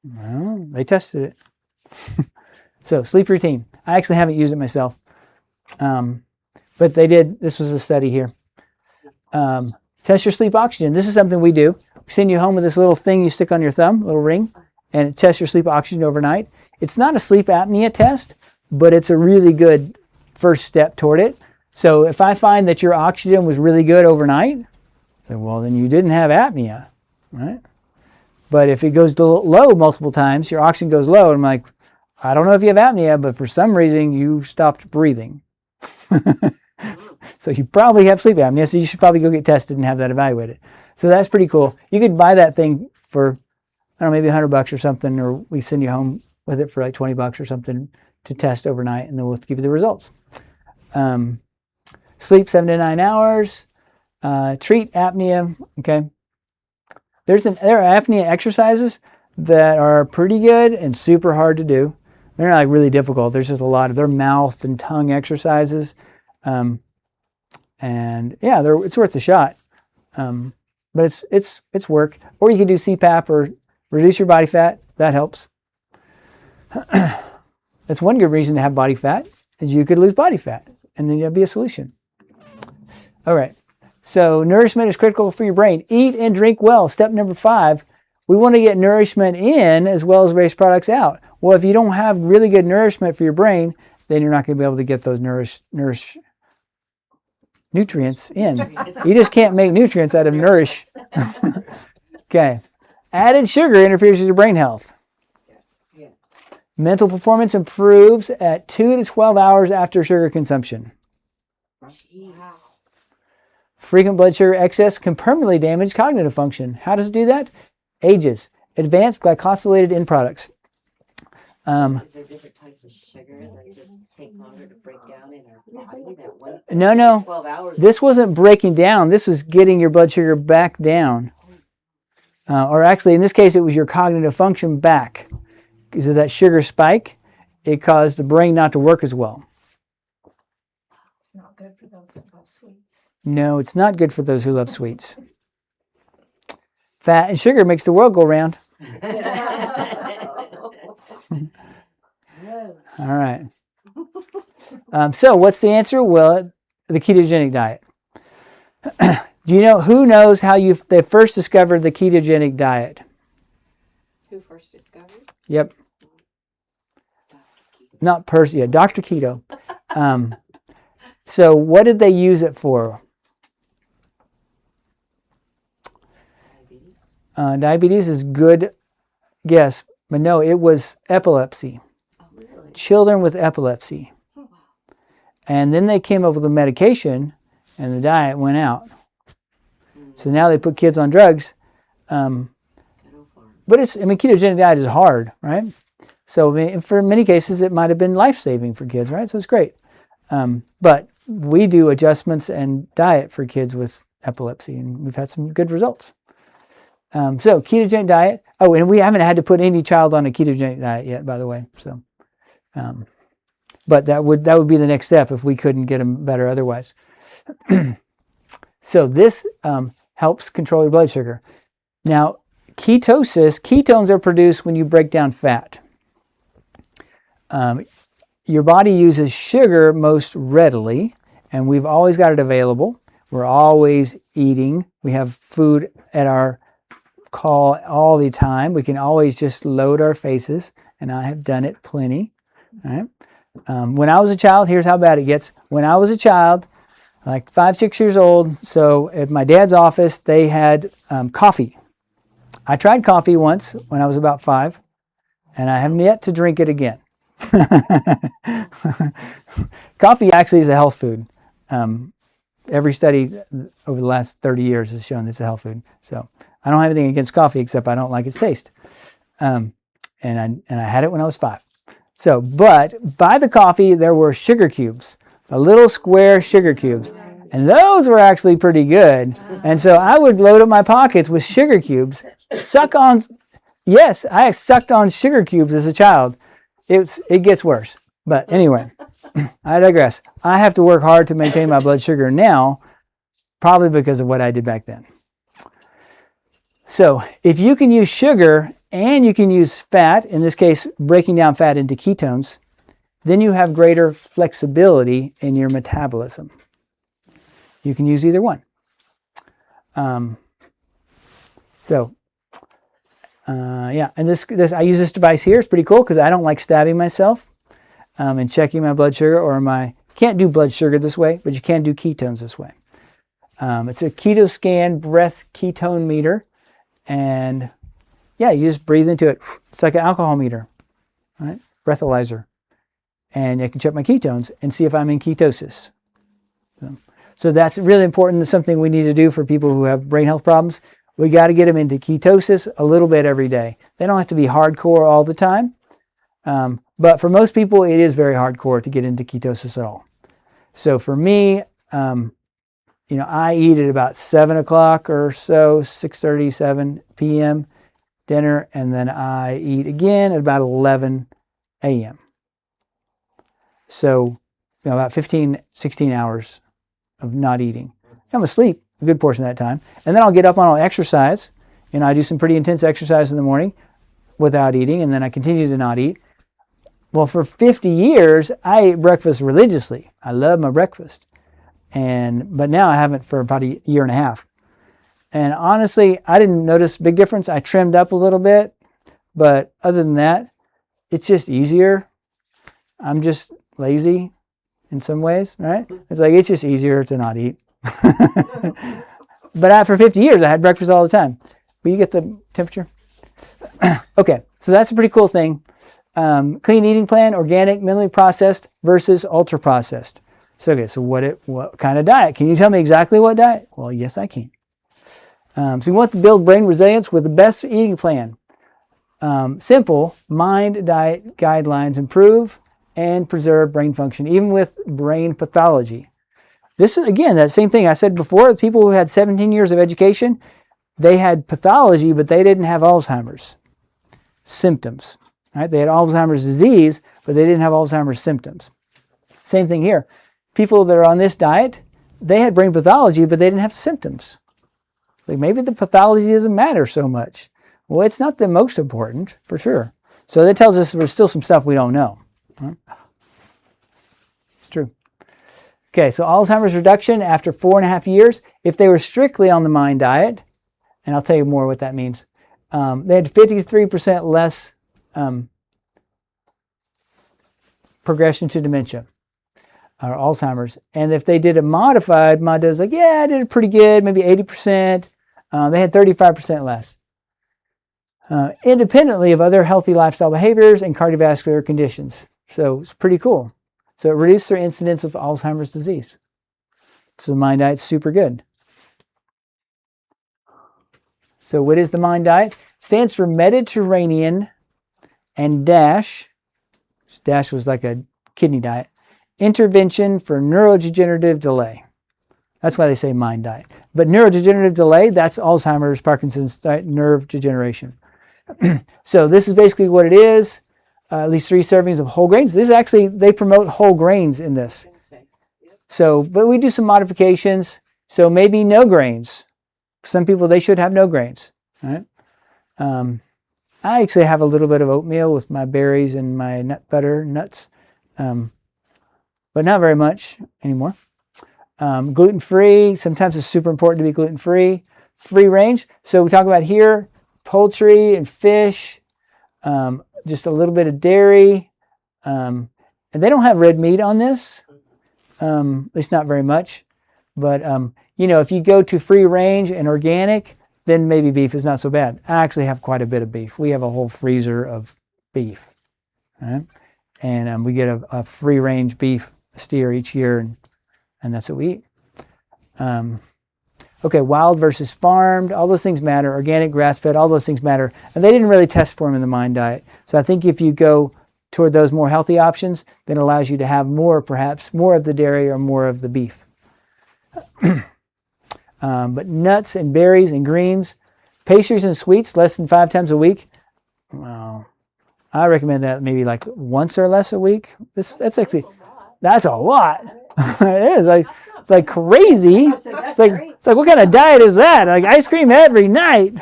Well, they tested it. So Sleep Routine. I actually haven't used it myself. But they did. This was a study here. Test your sleep oxygen. This is something we do. We send you home with this little thing you stick on your thumb, little ring, and it tests your sleep oxygen overnight. It's not a sleep apnea test, but it's a really good first step toward it. So if I find that your oxygen was really good overnight, I say, well, then you didn't have apnea, right? But if it goes low multiple times, your oxygen goes low, and I'm like, I don't know if you have apnea, but for some reason you stopped breathing. So you probably have sleep apnea, so you should probably go get tested and have that evaluated. So that's pretty cool. You could buy that thing for, I don't know, maybe $100 or something, or we send you home with it for like $20 or something to test overnight, and then we'll give you the results. Sleep 7 to 9 hours. Treat apnea. Okay. There are apnea exercises that are pretty good and super hard to do. They're not like really difficult. There's just a lot of their mouth and tongue exercises. And yeah, it's worth a shot. But it's work. Or you can do CPAP or reduce your body fat. That helps. That's one good reason to have body fat, is you could lose body fat, and then that'd be a solution. All right. So nourishment is critical for your brain. Eat and drink well. Step number 5. We want to get nourishment in as well as waste products out. Well, if you don't have really good nourishment for your brain, then you're not going to be able to get those nutrients in. You just can't make nutrients out of nourish. Okay. Added sugar interferes with your brain health. Yes. Mental performance improves at 2 to 12 hours after sugar consumption. Frequent blood sugar excess can permanently damage cognitive function. How does it do that? Ages. Advanced glycosylated end products. Is there different types of sugar that just take longer to break down in our body? That one? No. 12 hours. This wasn't breaking down. This was getting your blood sugar back down. Or actually, in this case, it was your cognitive function back. Because of that sugar spike, it caused the brain not to work as well. It's not good for those that love sweets. No, it's not good for those who love sweets. Fat and sugar makes the world go round. All right. So what's the answer? Well, the ketogenic diet. Do you know, who knows how they first discovered the ketogenic diet? Who first discovered? Yep. Not Percy, Dr. Keto. So what did they use it for? Diabetes is good guess, but no, it was epilepsy. Oh, really? Children with epilepsy. And then they came up with a medication, and the diet went out. So now they put kids on drugs. But ketogenic diet is hard, right? So for many cases, it might have been life-saving for kids, right? So it's great. But we do adjustments and diet for kids with epilepsy, and we've had some good results. So ketogenic diet. Oh, and we haven't had to put any child on a ketogenic diet yet, by the way. So, but that would be the next step if we couldn't get them better otherwise. So this helps control your blood sugar. Now, ketones are produced when you break down fat. Your body uses sugar most readily, and we've always got it available. We're always eating. We have food at our call all the time. We can always just load our faces, and I have done it plenty. Right? When I was a child, here's how bad it gets. When I was a child, like 5, 6 years old, so at my dad's office, they had coffee. I tried coffee once when I was about 5, and I have yet to drink it again. Coffee actually is a health food. Every study over the last 30 years has shown it's a health food. So I don't have anything against coffee except I don't like its taste. And I had it when I was 5. So, but by the coffee there were sugar cubes, a little square sugar cubes, and those were actually pretty good. And so I would load up my pockets with sugar cubes, suck on. Yes, I sucked on sugar cubes as a child. It gets worse. But anyway, I digress. I have to work hard to maintain my blood sugar now, probably because of what I did back then. So if you can use sugar and you can use fat, in this case, breaking down fat into ketones, then you have greater flexibility in your metabolism. You can use either one. Yeah, and this I use this device here. It's pretty cool because I don't like stabbing myself and checking my blood sugar you can't do blood sugar this way, but you can do ketones this way. It's a KetoScan breath ketone meter, and yeah, you just breathe into it. It's like an alcohol meter, right? Breathalyzer, and I can check my ketones and see if I'm in ketosis. So that's really important. It's something we need to do for people who have brain health problems. We got to get them into ketosis a little bit every day. They don't have to be hardcore all the time. But for most people, it is very hardcore to get into ketosis at all. So for me, I eat at about 7 o'clock or so, 6:30, 7 p.m. dinner, and then I eat again at about 11 a.m. So about 15, 16 hours of not eating. I'm asleep, a good portion of that time. And then I'll get up and I'll exercise. I do some pretty intense exercise in the morning without eating, and then I continue to not eat. Well, for 50 years, I ate breakfast religiously. I love my breakfast. But now I haven't for about a year and a half. And honestly, I didn't notice a big difference. I trimmed up a little bit, but other than that, it's just easier. I'm just lazy in some ways, right? It's just easier to not eat. But for 50 years, I had breakfast all the time. Will you get the temperature? Okay, so that's a pretty cool thing. Clean eating plan, organic, minimally processed versus ultra processed. So what kind of diet? Can you tell me exactly what diet? Well, yes, I can. So we want to build brain resilience with the best eating plan. Simple mind diet guidelines improve and preserve brain function, even with brain pathology. This is, again, that same thing I said before. People who had 17 years of education, they had pathology, but they didn't have Alzheimer's symptoms. Right? They had Alzheimer's disease, but they didn't have Alzheimer's symptoms. Same thing here. People that are on this diet, they had brain pathology, but they didn't have symptoms. Maybe the pathology doesn't matter so much. Well, it's not the most important, for sure. So that tells us there's still some stuff we don't know. Right? It's true. Okay, so Alzheimer's reduction after 4.5 years, if they were strictly on the mind diet, and I'll tell you more what that means, they had 53% less progression to dementia or Alzheimer's. And if they did a modified, does I did it pretty good, maybe 80%. They had 35% less. Independently of other healthy lifestyle behaviors and cardiovascular conditions. So it's pretty cool. So it reduced their incidence of Alzheimer's disease. So the mind diet's super good. So what is the mind diet? It stands for Mediterranean and DASH. DASH was like a kidney diet. Intervention for neurodegenerative delay. That's why they say mind diet. But neurodegenerative delay, that's Alzheimer's, Parkinson's, nerve degeneration. So this is basically what it is. At least 3 servings of whole grains. This is actually, they promote whole grains in this. So, but we do some modifications. So maybe no grains. For some people, they should have no grains. Right? I actually have a little bit of oatmeal with my berries and my nut butter, nuts. But not very much anymore. Gluten-free. Sometimes it's super important to be gluten-free. Free range. So we talk about here, poultry and fish. Just a little bit of dairy. And they don't have red meat on this. At least not very much. But, if you go to free range and organic, then maybe beef is not so bad. I actually have quite a bit of beef. We have a whole freezer of beef. Right? And we get a free range beef steer each year, and that's what we eat. Okay, wild versus farmed, all those things matter. Organic, grass-fed, all those things matter. And they didn't really test for them in the mind diet. So I think if you go toward those more healthy options, then it allows you to have perhaps more of the dairy or more of the beef. But nuts and berries and greens, pastries and sweets less than 5 times a week. Well, I recommend that maybe like once or less a week. That's a lot. It is it's like crazy. It's like what kind of diet is that? Like ice cream every night.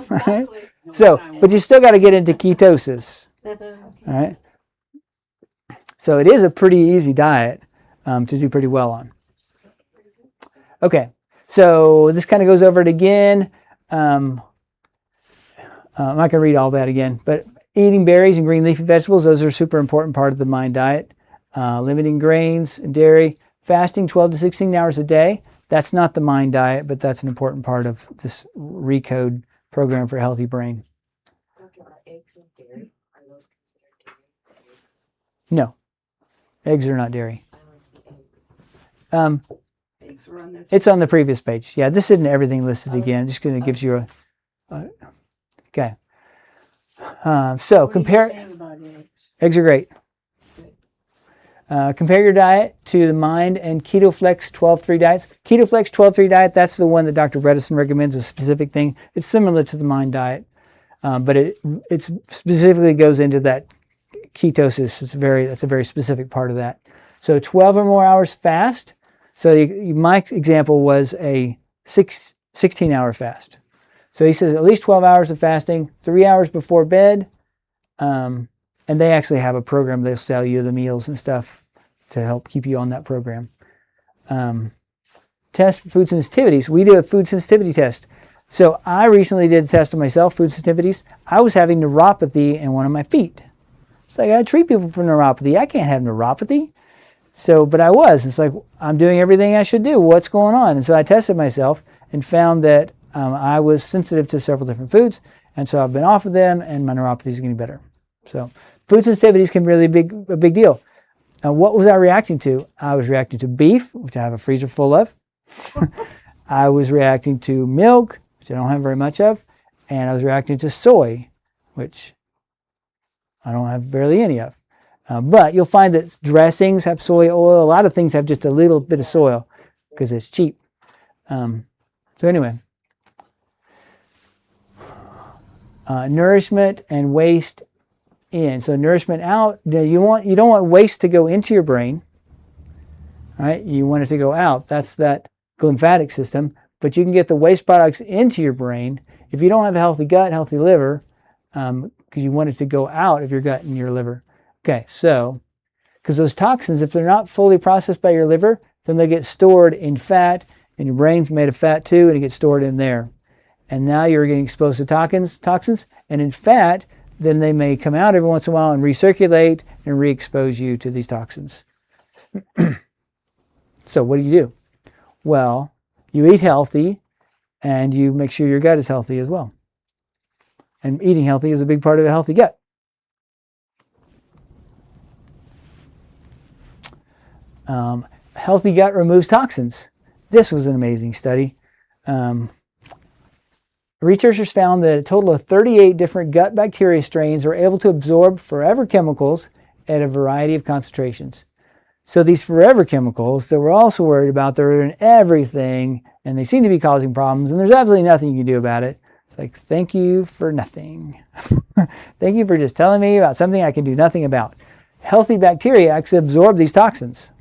Right? So, but you still got to get into ketosis. All right. So it is a pretty easy diet to do pretty well on. Okay. So this kind of goes over it again. I'm not going to read all that again, but eating berries and green leafy vegetables, those are a super important part of the mind diet. Limiting grains and dairy. Fasting 12 to 16 hours a day. That's not the mind diet, but that's an important part of this RECODE program for a healthy brain. Eggs and dairy, are those considered dairy? No. Eggs are not dairy. Eggs were on there. It's on the previous page. Yeah, this isn't everything listed again. Just going to gives you okay. So compare. Eggs are great. Compare your diet to the Mind and KetoFlex 12-3 diets. KetoFlex 12-3 diet, that's the one that Dr. Bredesen recommends, a specific thing. It's similar to the Mind diet, but it specifically goes into that ketosis. That's a very specific part of that. So 12 or more hours fast. So my example was a 16-hour fast. So he says at least 12 hours of fasting, 3 hours before bed. And they actually have a program. They'll sell you the meals and stuff to help keep you on that program. Test for food sensitivities. We do a food sensitivity test. So I recently did a test on myself, food sensitivities. I was having neuropathy in one of my feet. It's like, I treat people for neuropathy. I can't have neuropathy. So, but I was. It's like, I'm doing everything I should do. What's going on? And so I tested myself and found that I was sensitive to several different foods. And so I've been off of them, and my neuropathy is getting better. So food sensitivities can really be a big deal. What was I reacting to? I was reacting to beef, which I have a freezer full of. I was reacting to milk, which I don't have very much of. And I was reacting to soy, which I don't have barely any of. But you'll find that dressings have soy oil. A lot of things have just a little bit of soy oil because it's cheap. So anyway, nourishment and waste in. So nourishment out. You don't want waste to go into your brain, right? You want it to go out. That's that lymphatic system. But you can get the waste products into your brain if you don't have a healthy gut, healthy liver, because you want it to go out of your gut and your liver. Okay, so, because those toxins, if they're not fully processed by your liver, then they get stored in fat, and your brain's made of fat too, and it gets stored in there. And now you're getting exposed to toxins, and in fat, then they may come out every once in a while and recirculate and re-expose you to these toxins. So what do? Well, you eat healthy, and you make sure your gut is healthy as well. And eating healthy is a big part of a healthy gut. Healthy gut removes toxins. This was an amazing study. Researchers found that a total of 38 different gut bacteria strains were able to absorb forever chemicals at a variety of concentrations. So these forever chemicals that we're also worried about, they're in everything, and they seem to be causing problems, and there's absolutely nothing you can do about it. It's like, thank you for nothing. Thank you for just telling me about something I can do nothing about. Healthy bacteria actually absorb these toxins.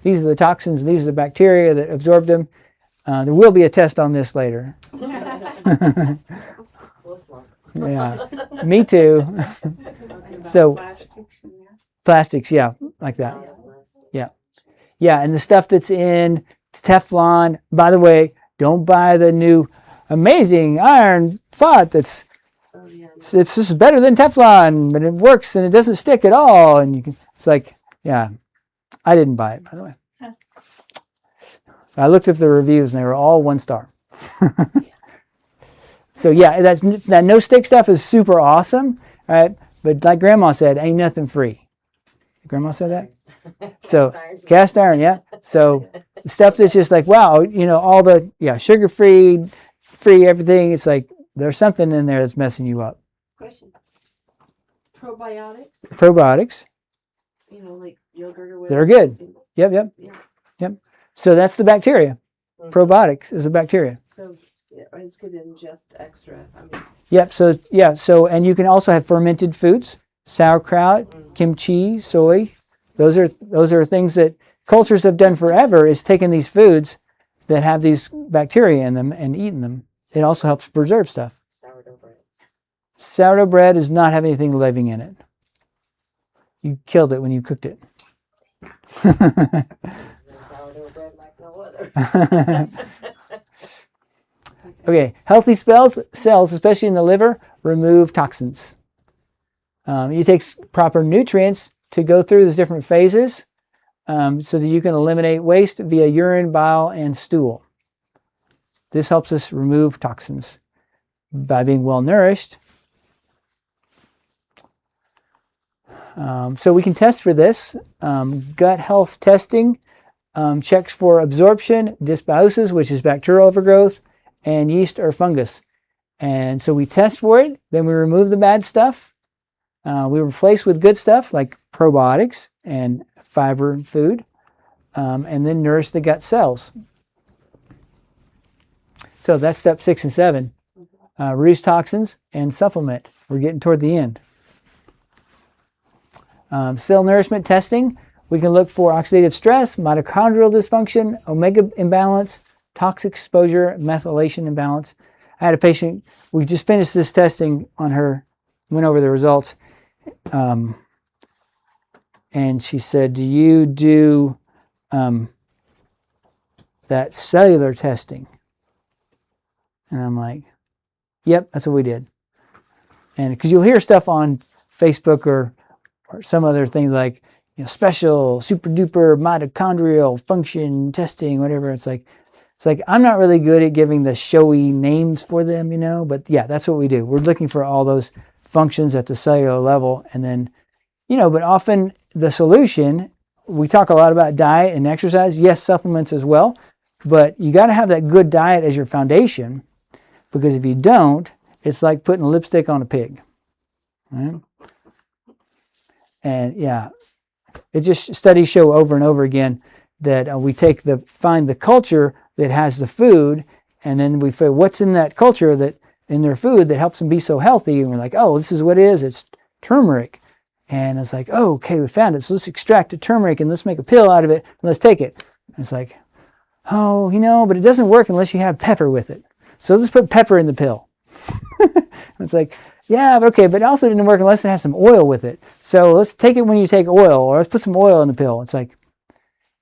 These are the toxins, these are the bacteria that absorb them. There will be a test on this later. Yeah, me too. So, plastics, yeah, like that. Yeah, and the stuff that's in Teflon, by the way, don't buy the new amazing iron pot it's just better than Teflon, but it works and it doesn't stick at all. And it's like, yeah, I didn't buy it, by the way. I looked at the reviews and they were all 1 star. So yeah, that no stick stuff is super awesome, right? But like Grandma said, ain't nothing free. Grandma said that? So cast iron, yeah. So stuff that's just like, wow, all the sugar-free, everything. It's like there's something in there that's messing you up. Question. Probiotics? Probiotics. Like yogurt or whatever. They're good. Yep. So that's the bacteria. Probiotics is a bacteria. So it's good to ingest extra. Yep. So and you can also have fermented foods, sauerkraut, kimchi, soy. Those are things that cultures have done forever. Is taking these foods that have these bacteria in them and eating them. It also helps preserve stuff. Sourdough bread. Sourdough bread does not have anything living in it. You killed it when you cooked it. Sourdough bread like no other. Okay, healthy cells, especially in the liver, remove toxins. It takes proper nutrients to go through these different phases so that you can eliminate waste via urine, bile, and stool. This helps us remove toxins by being well nourished. So we can test for this. Gut health testing checks for absorption, dysbiosis, which is bacterial overgrowth, and yeast or fungus. And so we test for it, then we remove the bad stuff. We replace with good stuff like probiotics and fiber and food, and then nourish the gut cells. So that's step 6 and 7. Reduce toxins and supplement. We're getting toward the end. Cell nourishment testing. We can look for oxidative stress, mitochondrial dysfunction, omega imbalance, toxic exposure, methylation imbalance. I had a patient, we just finished this testing on her, went over the results, and she said, do you do that cellular testing? And I'm like, yep, that's what we did. And because you'll hear stuff on Facebook or some other things like, special super duper mitochondrial function testing, whatever. It's like I'm not really good at giving the showy names for them, but yeah, that's what we do. We're looking for all those functions at the cellular level. And then, but often the solution, we talk a lot about diet and exercise. Yes, supplements as well, but you got to have that good diet as your foundation, because if you don't, it's like putting lipstick on a pig. Right? And yeah, it just, studies show over and over again that we find the culture that has the food, and then we find what's in that culture that in their food that helps them be so healthy. And we're like, oh, this is what it is. It's turmeric. And it's like, oh, okay, we found it. So let's extract the turmeric and let's make a pill out of it and let's take it. And it's like, oh, but it doesn't work unless you have pepper with it. So let's put pepper in the pill. It's like, yeah, but okay, but it also didn't work unless it has some oil with it. So let's take it when you take oil, or let's put some oil in the pill. It's like,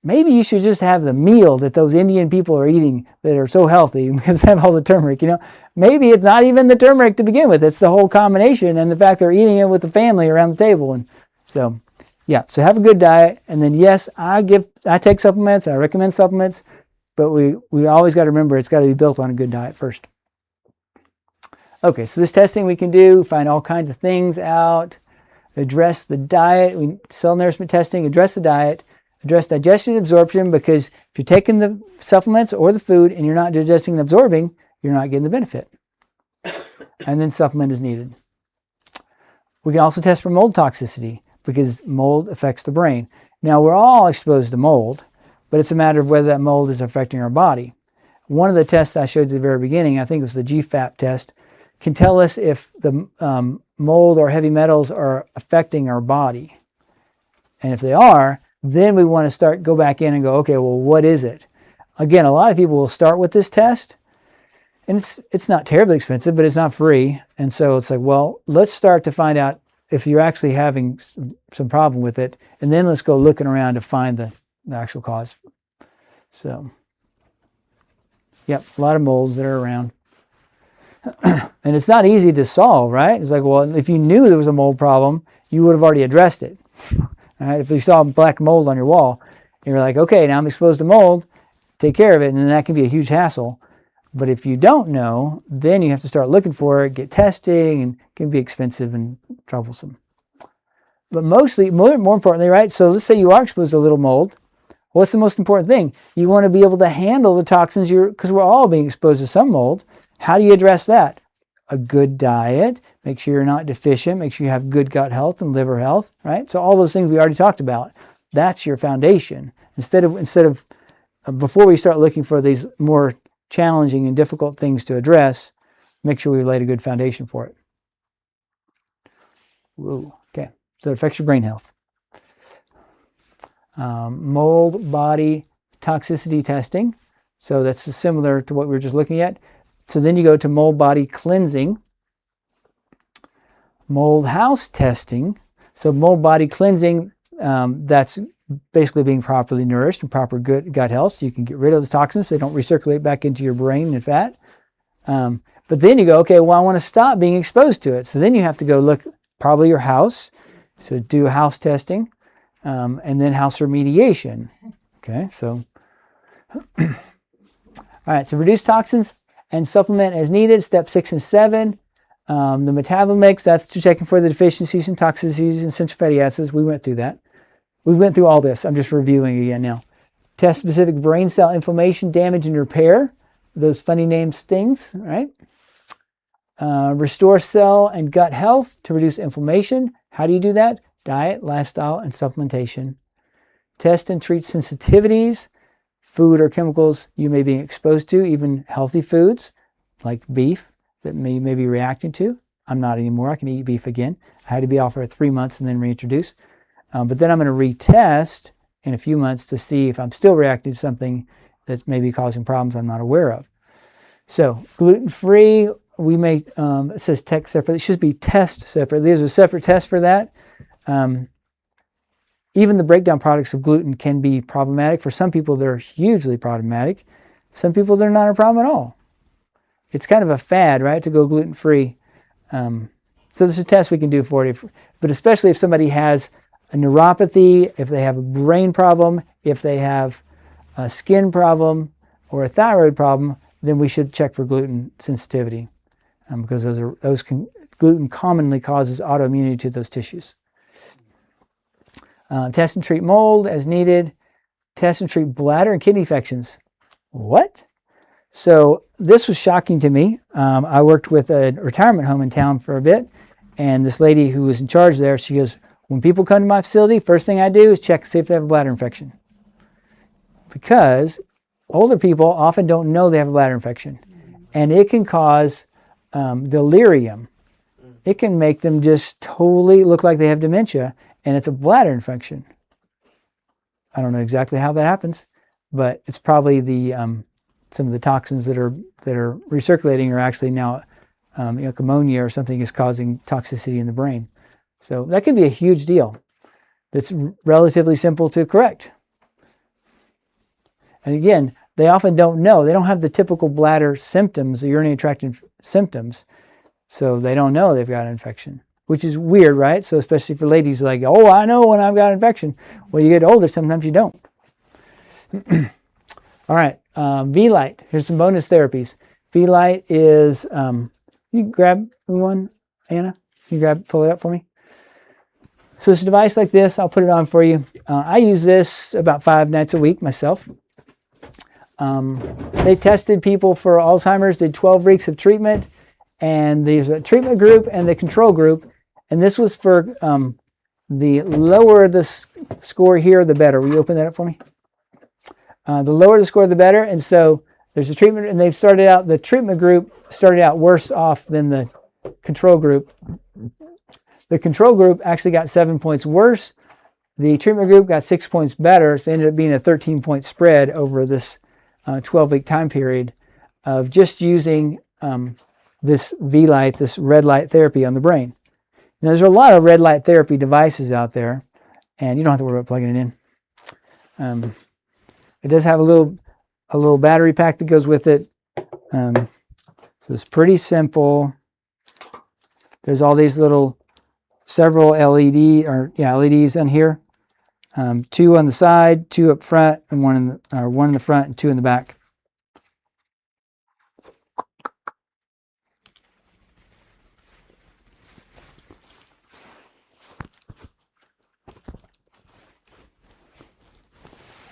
maybe you should just have the meal that those Indian people are eating that are so healthy because they have all the turmeric, Maybe it's not even the turmeric to begin with. It's the whole combination and the fact they're eating it with the family around the table. And so, yeah, so have a good diet. And then, yes, I take supplements. I recommend supplements. But we always got to remember it's got to be built on a good diet first. Okay, so this testing we can do, find all kinds of things out, address the diet, cell nourishment testing, address the diet, address digestion and absorption, because if you're taking the supplements or the food and you're not digesting and absorbing, you're not getting the benefit. And then supplement is needed. We can also test for mold toxicity, because mold affects the brain. Now, we're all exposed to mold, but it's a matter of whether that mold is affecting our body. One of the tests I showed you at the very beginning, I think it was the GFAP test, can tell us if the mold or heavy metals are affecting our body. And if they are, then we want to go back in and go, okay, well, what is it? Again, a lot of people will start with this test, and it's not terribly expensive, but it's not free. And so it's like, well, let's start to find out if you're actually having some problem with it, and then let's go looking around to find the actual cause. So, yep, a lot of molds that are around. And it's not easy to solve, right? It's like, well, if you knew there was a mold problem, you would have already addressed it. Right? If you saw black mold on your wall, you're like, okay, now I'm exposed to mold, take care of it, and then that can be a huge hassle. But if you don't know, then you have to start looking for it, get testing, and it can be expensive and troublesome. But mostly, more importantly, right? So let's say you are exposed to a little mold. What's the most important thing? You want to be able to handle the toxins because we're all being exposed to some mold. How do you address that? A good diet, make sure you're not deficient, make sure you have good gut health and liver health, right? So all those things we already talked about, that's your foundation. Instead of before we start looking for these more challenging and difficult things to address, make sure we've laid a good foundation for it. Whoa, okay, so it affects your brain health. Mold body toxicity testing. So that's similar to what we were just looking at. So then you go to mold body cleansing. Mold house testing. So mold body cleansing, that's basically being properly nourished and proper good gut health, so you can get rid of the toxins so they don't recirculate back into your brain and fat. But then you go, okay, well, I want to stop being exposed to it. So then you have to go look probably your house. So do house testing, and then house remediation. Okay, so all right, so reduce toxins and supplement as needed, step 6 and 7. The metabolomics, that's checking for the deficiencies and toxicities and essential fatty acids. We went through that. We went through all this. I'm just reviewing again now. Test specific brain cell inflammation, damage, and repair. Those funny names things, right? Restore cell and gut health to reduce inflammation. How do you do that? Diet, lifestyle, and supplementation. Test and treat sensitivities, food or chemicals you may be exposed to, even healthy foods like beef that you may be reacting to. I'm not anymore. I can eat beef again. I had to be off for 3 months and then reintroduce. But then I'm going to retest in a few months to see if I'm still reacting to something that's maybe causing problems I'm not aware of. So gluten-free, we may, it says test separate. It should be test separate. There's a separate test for that. Even the breakdown products of gluten can be problematic. For some people, they're hugely problematic. Some people, they're not a problem at all. It's kind of a fad, right, to go gluten-free. So there's a test we can do for it. But especially if somebody has a neuropathy, if they have a brain problem, if they have a skin problem or a thyroid problem, then we should check for gluten sensitivity because gluten commonly causes autoimmunity to those tissues. Test and treat mold as needed. Test and treat bladder and kidney infections. What? So this was shocking to me. I worked with a retirement home in town for a bit, and this lady who was in charge there, she goes, when people come to my facility, first thing I do is check to see if they have a bladder infection. Because older people often don't know they have a bladder infection, and it can cause delirium. It can make them just totally look like they have dementia, and it's a bladder infection. I don't know exactly how that happens, but it's probably the some of the toxins that are recirculating are actually now like ammonia or something is causing toxicity in the brain. So that can be a huge deal. That's relatively simple to correct. And again, they often don't know. They don't have the typical bladder symptoms, the urinary tract symptoms, so they don't know they've got an infection, which is weird, right? So especially for ladies, like, oh, I know when I've got an infection. Well, you get older, sometimes you don't. All right, V-Light. Here's some bonus therapies. V-Light is, you grab one, Anna? Can you pull it up for me? So it's a device like this. I'll put it on for you. I use this about 5 nights a week myself. They tested people for Alzheimer's, did 12 weeks of treatment, and there's a treatment group and the control group. And this was for the lower the score here, the better. Will you open that up for me? The lower the score, the better. And so there's a treatment, and the treatment group started out worse off than the control group. The control group actually got 7 points worse. The treatment group got 6 points better. So it ended up being a 13-point spread over this 12-week time period of just using this V-Light, this red light therapy on the brain. Now, there's a lot of red light therapy devices out there, and you don't have to worry about plugging it in. It does have a little battery pack that goes with it. So it's pretty simple. There's all these several LEDs on here. 2 on the side, 2 up front, and one in the front and 2 in the back.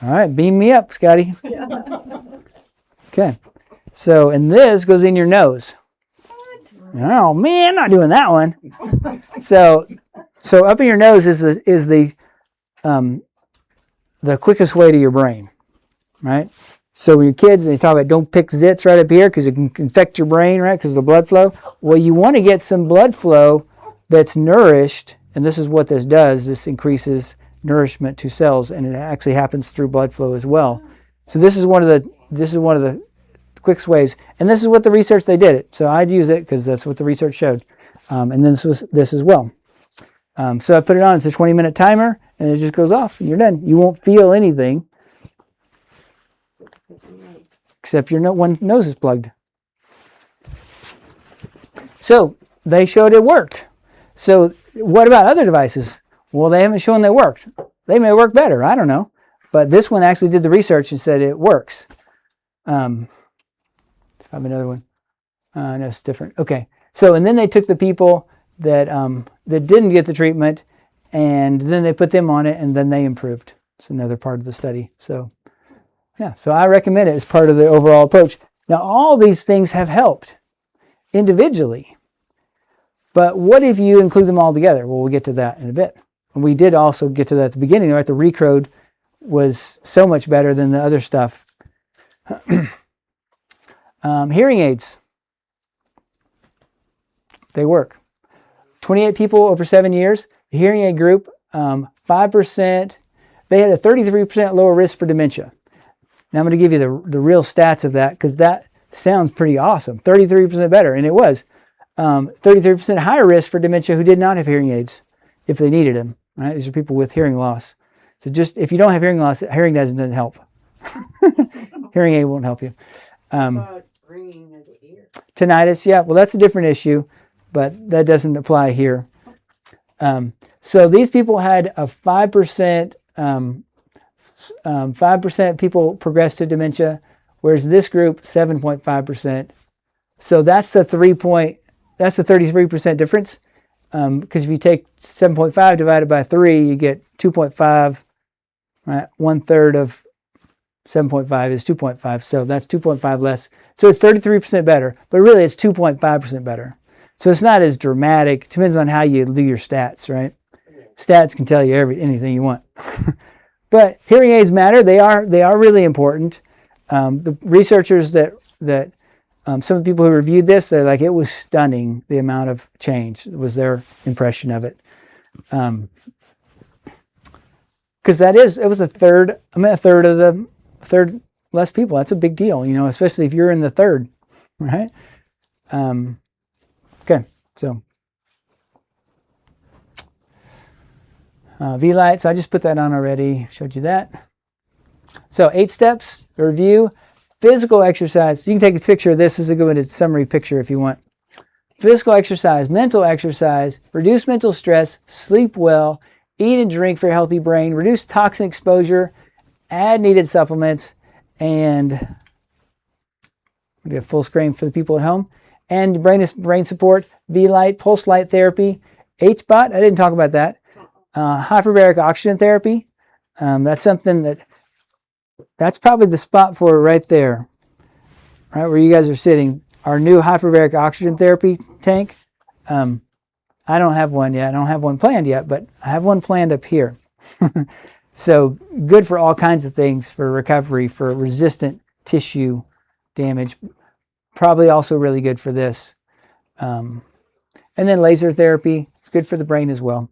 All right, beam me up, Scotty. Okay, so, and this goes in your nose. Oh man, not doing that one. So up in your nose is the quickest way to your brain, right? So when you're kids, they talk about don't pick zits right up here because it can infect your brain, right? Because of the blood flow. Well, you want to get some blood flow that's nourished, and this is what this does. This increases nourishment to cells, and it actually happens through blood flow as well. So this is one of the quickest ways, and this is what the research they did it. So I'd use it because that's what the research showed, and this was this as well. So I put it on. It's a 20-minute timer, and it just goes off, and you're done. You won't feel anything, except your one nose is plugged. So they showed it worked. So what about other devices? Well, they haven't shown they worked. They may work better. I don't know. But this one actually did the research and said it works. Let's have another one. No, it's different. Okay. So, and then they took the people that didn't get the treatment, and then they put them on it, and then they improved. It's another part of the study. So, yeah. So I recommend it as part of the overall approach. Now, all these things have helped individually. But what if you include them all together? Well, we'll get to that in a bit. And we did also get to that at the beginning, right? The recode was so much better than the other stuff. Hearing aids. They work. 28 people over 7 years. The hearing aid group, 5%. They had a 33% lower risk for dementia. Now I'm going to give you the real stats of that, because that sounds pretty awesome. 33% better, and it was. 33% higher risk for dementia who did not have hearing aids if they needed them. Right? These are people with hearing loss. So just if you don't have hearing loss, hearing aids doesn't help. Hearing aid won't help you. About ringing of the ear. Tinnitus, yeah, well, that's a different issue, but that doesn't apply here. So these people had a 5%, 5% people progressed to dementia, whereas this group 7.5%. So that's the 33% difference. Because if you take 7.5 divided by 3, you get 2.5. Right, 1/3 of 7.5 is 2.5, so that's 2.5 less. So it's 33% better, but really it's 2.5% better. So it's not as dramatic. It depends on how you do your stats, right? Stats can tell you anything you want. But hearing aids matter. They are really important. The researchers that some of the people who reviewed this, they're like, it was stunning the amount of change. Was their impression of it. Because it was a third of the third less people. That's a big deal, especially if you're in the third, right? Okay, so V-Light, so I just put that on already, showed you that. So 8 steps, a review, physical exercise. You can take a picture of this as a good summary picture if you want. Physical exercise, mental exercise, reduce mental stress, sleep well, eat and drink for a healthy brain, reduce toxin exposure, add needed supplements, and we get full screen for the people at home. And brain support, V-Light, pulse light therapy, H-Bot, I didn't talk about that. Hyperbaric oxygen therapy, that's something that's probably the spot for it right there, right where you guys are sitting. Our new hyperbaric oxygen therapy tank. I don't have one yet. I don't have one planned yet, but I have one planned up here. So good for all kinds of things, for recovery, for resistant tissue damage. Probably also really good for this. And then laser therapy. It's good for the brain as well.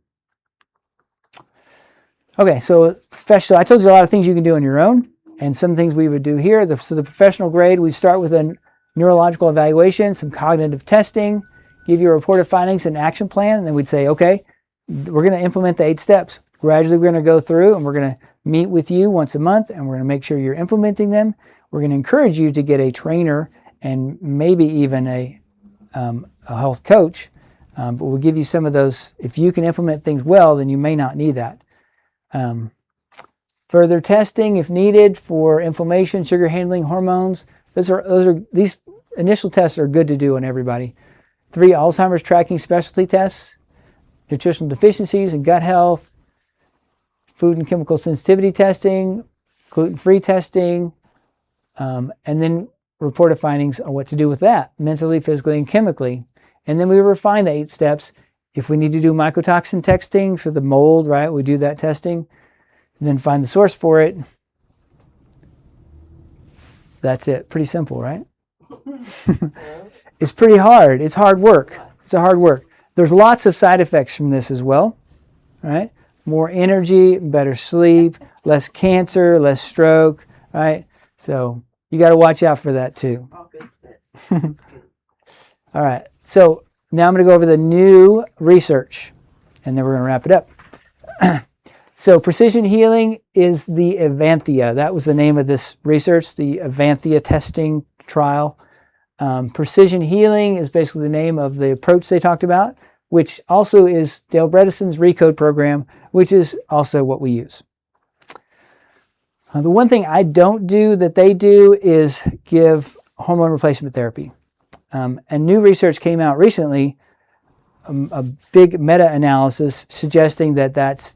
Okay, so professional. I told you a lot of things you can do on your own, and some things we would do here. So the professional grade, we start with a neurological evaluation, some cognitive testing, give you a report of findings and action plan, and then we'd say, okay, we're going to implement the 8 steps. Gradually, we're going to go through, and we're going to meet with you once a month, and we're going to make sure you're implementing them. We're going to encourage you to get a trainer and maybe even a health coach, but we'll give you some of those. If you can implement things well, then you may not need that. Further testing, if needed, for inflammation, sugar handling, hormones. These initial tests are good to do on everybody. 3 Alzheimer's tracking specialty tests, nutritional deficiencies and gut health, food and chemical sensitivity testing, gluten-free testing, and then report of findings on what to do with that, mentally, physically, and chemically. And then we refine the 8 steps. If we need to do mycotoxin testing for the mold, right, we do that testing, and then find the source for it. That's it. Pretty simple, right? It's pretty hard. It's hard work. It's a hard work. There's lots of side effects from this as well, right? More energy, better sleep, less cancer, less stroke, right? So you got to watch out for that too. All good stuff. All right. So now I'm going to go over the new research, and then we're going to wrap it up. So precision healing is the Avanthia. That was the name of this research, the Avanthia testing trial. Precision healing is basically the name of the approach they talked about, which also is Dale Bredesen's RECODE program, which is also what we use. The one thing I don't do that they do is give hormone replacement therapy. And new research came out recently, a big meta-analysis suggesting that that's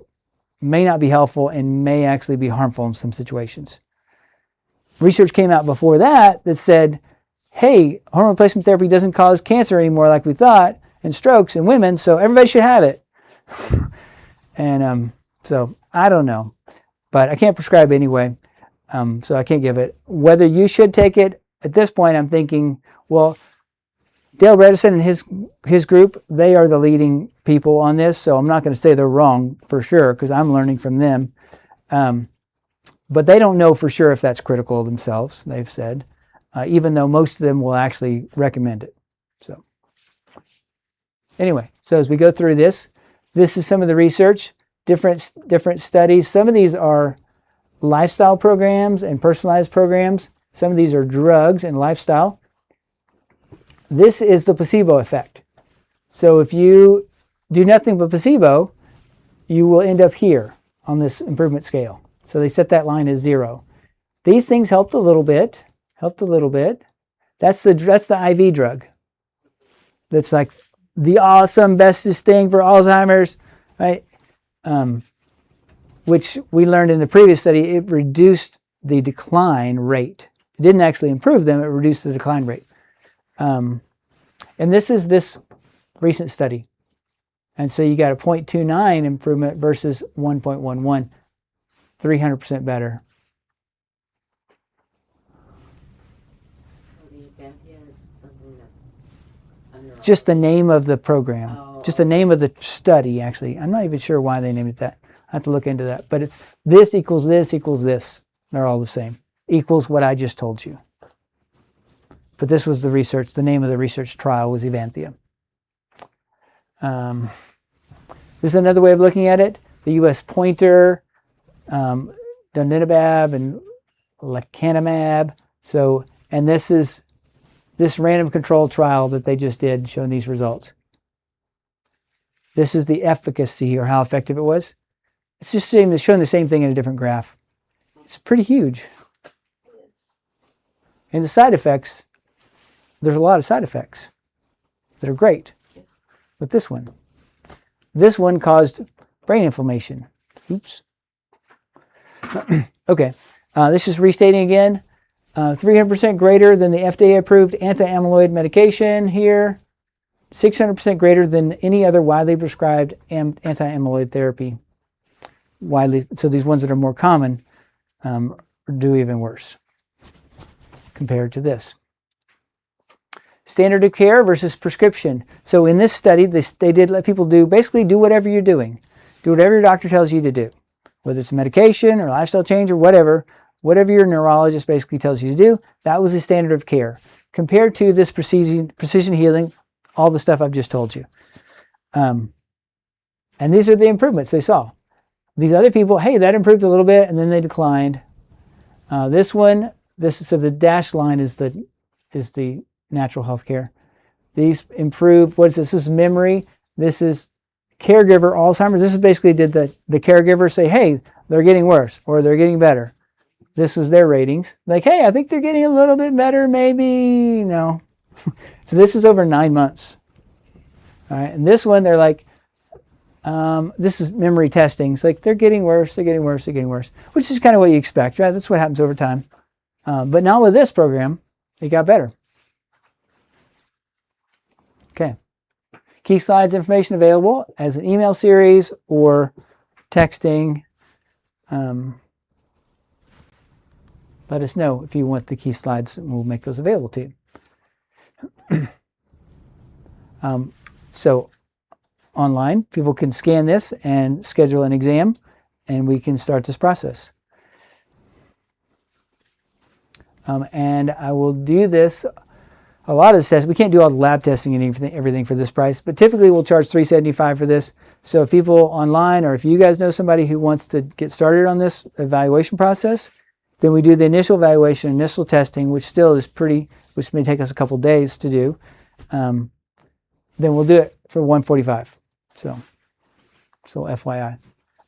may not be helpful and may actually be harmful in some situations. Research came out before that said, hey, hormone replacement therapy doesn't cause cancer anymore like we thought, and strokes in women, so everybody should have it. And so I don't know, but I can't prescribe anyway, so I can't give it. Whether you should take it, at this point I'm thinking, well, Dale Bredesen and his group, they are the leading people on this, so I'm not going to say they're wrong for sure because I'm learning from them. but they don't know for sure if that's critical themselves, they've said, even though most of them will actually recommend it. So anyway, so as we go through this is some of the research, different studies. Some of these are lifestyle programs and personalized programs. Some of these are drugs and lifestyle. This is the placebo effect. So if you do nothing but placebo, you will end up here on this improvement scale. So they set that line as 0. These things helped a little bit. That's the IV drug. That's like the awesome, bestest thing for Alzheimer's, right? Which we learned in the previous study, it reduced the decline rate. It didn't actually improve them, it reduced the decline rate. And this is this recent study. And so you got a 0.29 improvement versus 1.11, 300% better. So the Neurology is something that Just the name of the program. Oh, Just the name of the study, actually. I'm not even sure why they named it that. I have to look into that. But it's this equals this equals this. They're all the same. Equals what I just told you. But this was the research. The name of the research trial was Evanthia. This is another way of looking at it. The U.S. pointer, donanemab and lecanemab. So, and this is this random control trial that they just did showing these results. This is the efficacy or how effective it was. It's just showing the same thing in a different graph. It's pretty huge. And the side effects, there's a lot of side effects that are great with this one. This one caused brain inflammation. Oops. Okay, this is restating again. 300% greater than the FDA-approved anti-amyloid medication here. 600% greater than any other widely prescribed anti-amyloid therapy. So these ones that are more common do even worse compared to this. Standard of care versus prescription. So in this study, they did let people basically do whatever you're doing. Do whatever your doctor tells you to do. Whether it's medication or lifestyle change or whatever your neurologist basically tells you to do, that was the standard of care. Compared to this precision healing, all the stuff I've just told you. And these are the improvements they saw. These other people, hey, that improved a little bit, and then they declined. So the dashed line is the natural health care. These improved, what is this? This is memory. This is caregiver Alzheimer's. This is basically did the caregiver say, hey, they're getting worse or they're getting better. This was their ratings. Like, hey, I think they're getting a little bit better, maybe. No. So this is over 9 months. All right, and this one, they're like, this is memory testing. It's like they're getting worse, they're getting worse, they're getting worse, which is kind of what you expect, right? That's what happens over time. But now with this program, it got better. Okay. Key slides information available as an email series or texting. Let us know if you want the key slides, and we'll make those available to you. So online, people can scan this and schedule an exam, and we can start this process. And I will do this. A lot of the tests, we can't do all the lab testing and everything for this price, but typically we'll charge $375 for this. So if people online, or if you guys know somebody who wants to get started on this evaluation process, then we do the initial evaluation, initial testing, which may take us a couple days to do. Then we'll do it for $145. So FYI.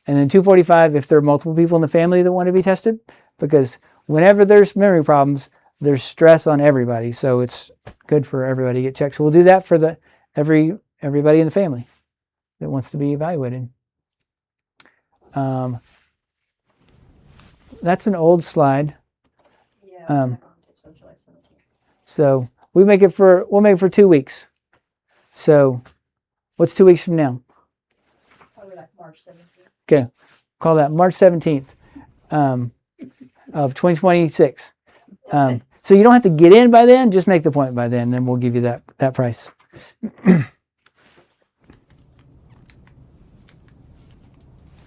And then $245 if there are multiple people in the family that want to be tested, because whenever there's memory problems, there's stress on everybody, so it's good for everybody to get checked. So we'll do that for everybody in the family that wants to be evaluated. That's an old slide. Yeah. So we'll make it for 2 weeks. So what's 2 weeks from now? Probably like March 17th. Okay, call that March 17th of 2026. So you don't have to get in by then, just make the appointment by then, and then we'll give you that price.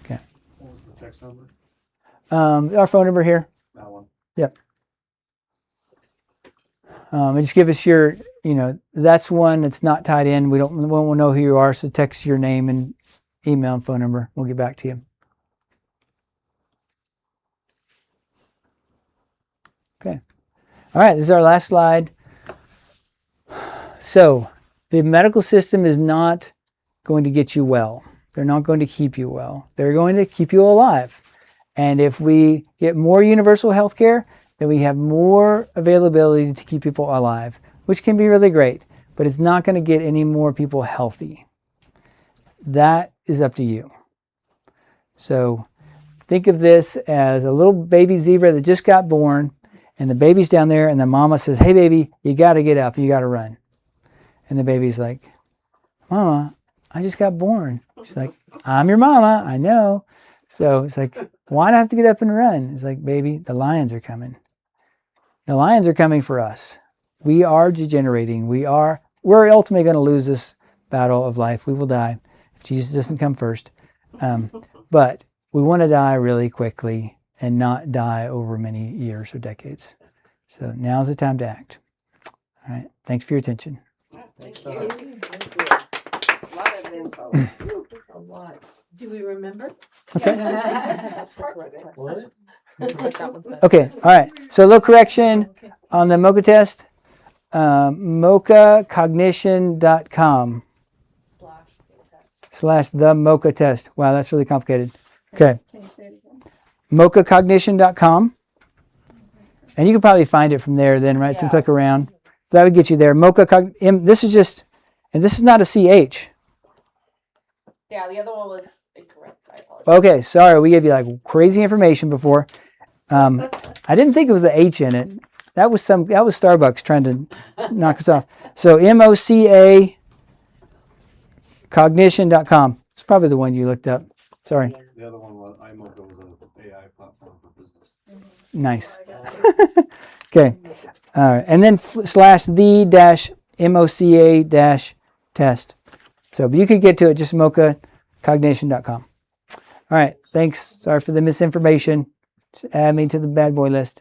Okay. What was the text number? Our phone number here. That one. And just give us your, that's one that's not tied in. We won't know who you are, so text your name and email and phone number. We'll get back to you. Okay. All right, this is our last slide. So, the medical system is not going to get you well. They're not going to keep you well. They're going to keep you alive. And if we get more universal health care, then we have more availability to keep people alive, which can be really great, but it's not going to get any more people healthy. That is up to you. So think of this as a little baby zebra that just got born, and the baby's down there, and the mama says, "Hey baby, you got to get up, you got to run." And the baby's like, "Mama, I just got born." She's like, "I'm your mama, I know." So it's like, why do I have to get up and run? It's like, baby, the lions are coming. The lions are coming for us. We are degenerating. We're ultimately going to lose this battle of life. We will die if Jesus doesn't come first. But we want to die really quickly and not die over many years or decades. So now's the time to act. All right. Thanks for your attention. Thank you. A lot of info. A lot. Do we remember? What's that? That's the correct What? question. Okay. All right. So a little correction Okay. on the MOCA test. MOCAcognition.com / the MOCA test. Wow, that's really complicated. Okay. Can you say it again? MOCAcognition.com. And you can probably find it from there then, right? So click around. So that would get you there. This is just, and this is not a CH. Yeah, the other one was incorrect. I apologize. Okay, sorry, we gave you like crazy information before. I didn't think it was the H in it. That was Starbucks trying to knock us off. So MOCA cognition.com. It's probably the one you looked up. Sorry. The other one was iMocha was an AI platform for business. Nice. Okay. All right. And then / the -MOCA -test. So but you could get to it just MOCAcognition.com. All right. Thanks. Sorry for the misinformation. Just add me to the bad boy list.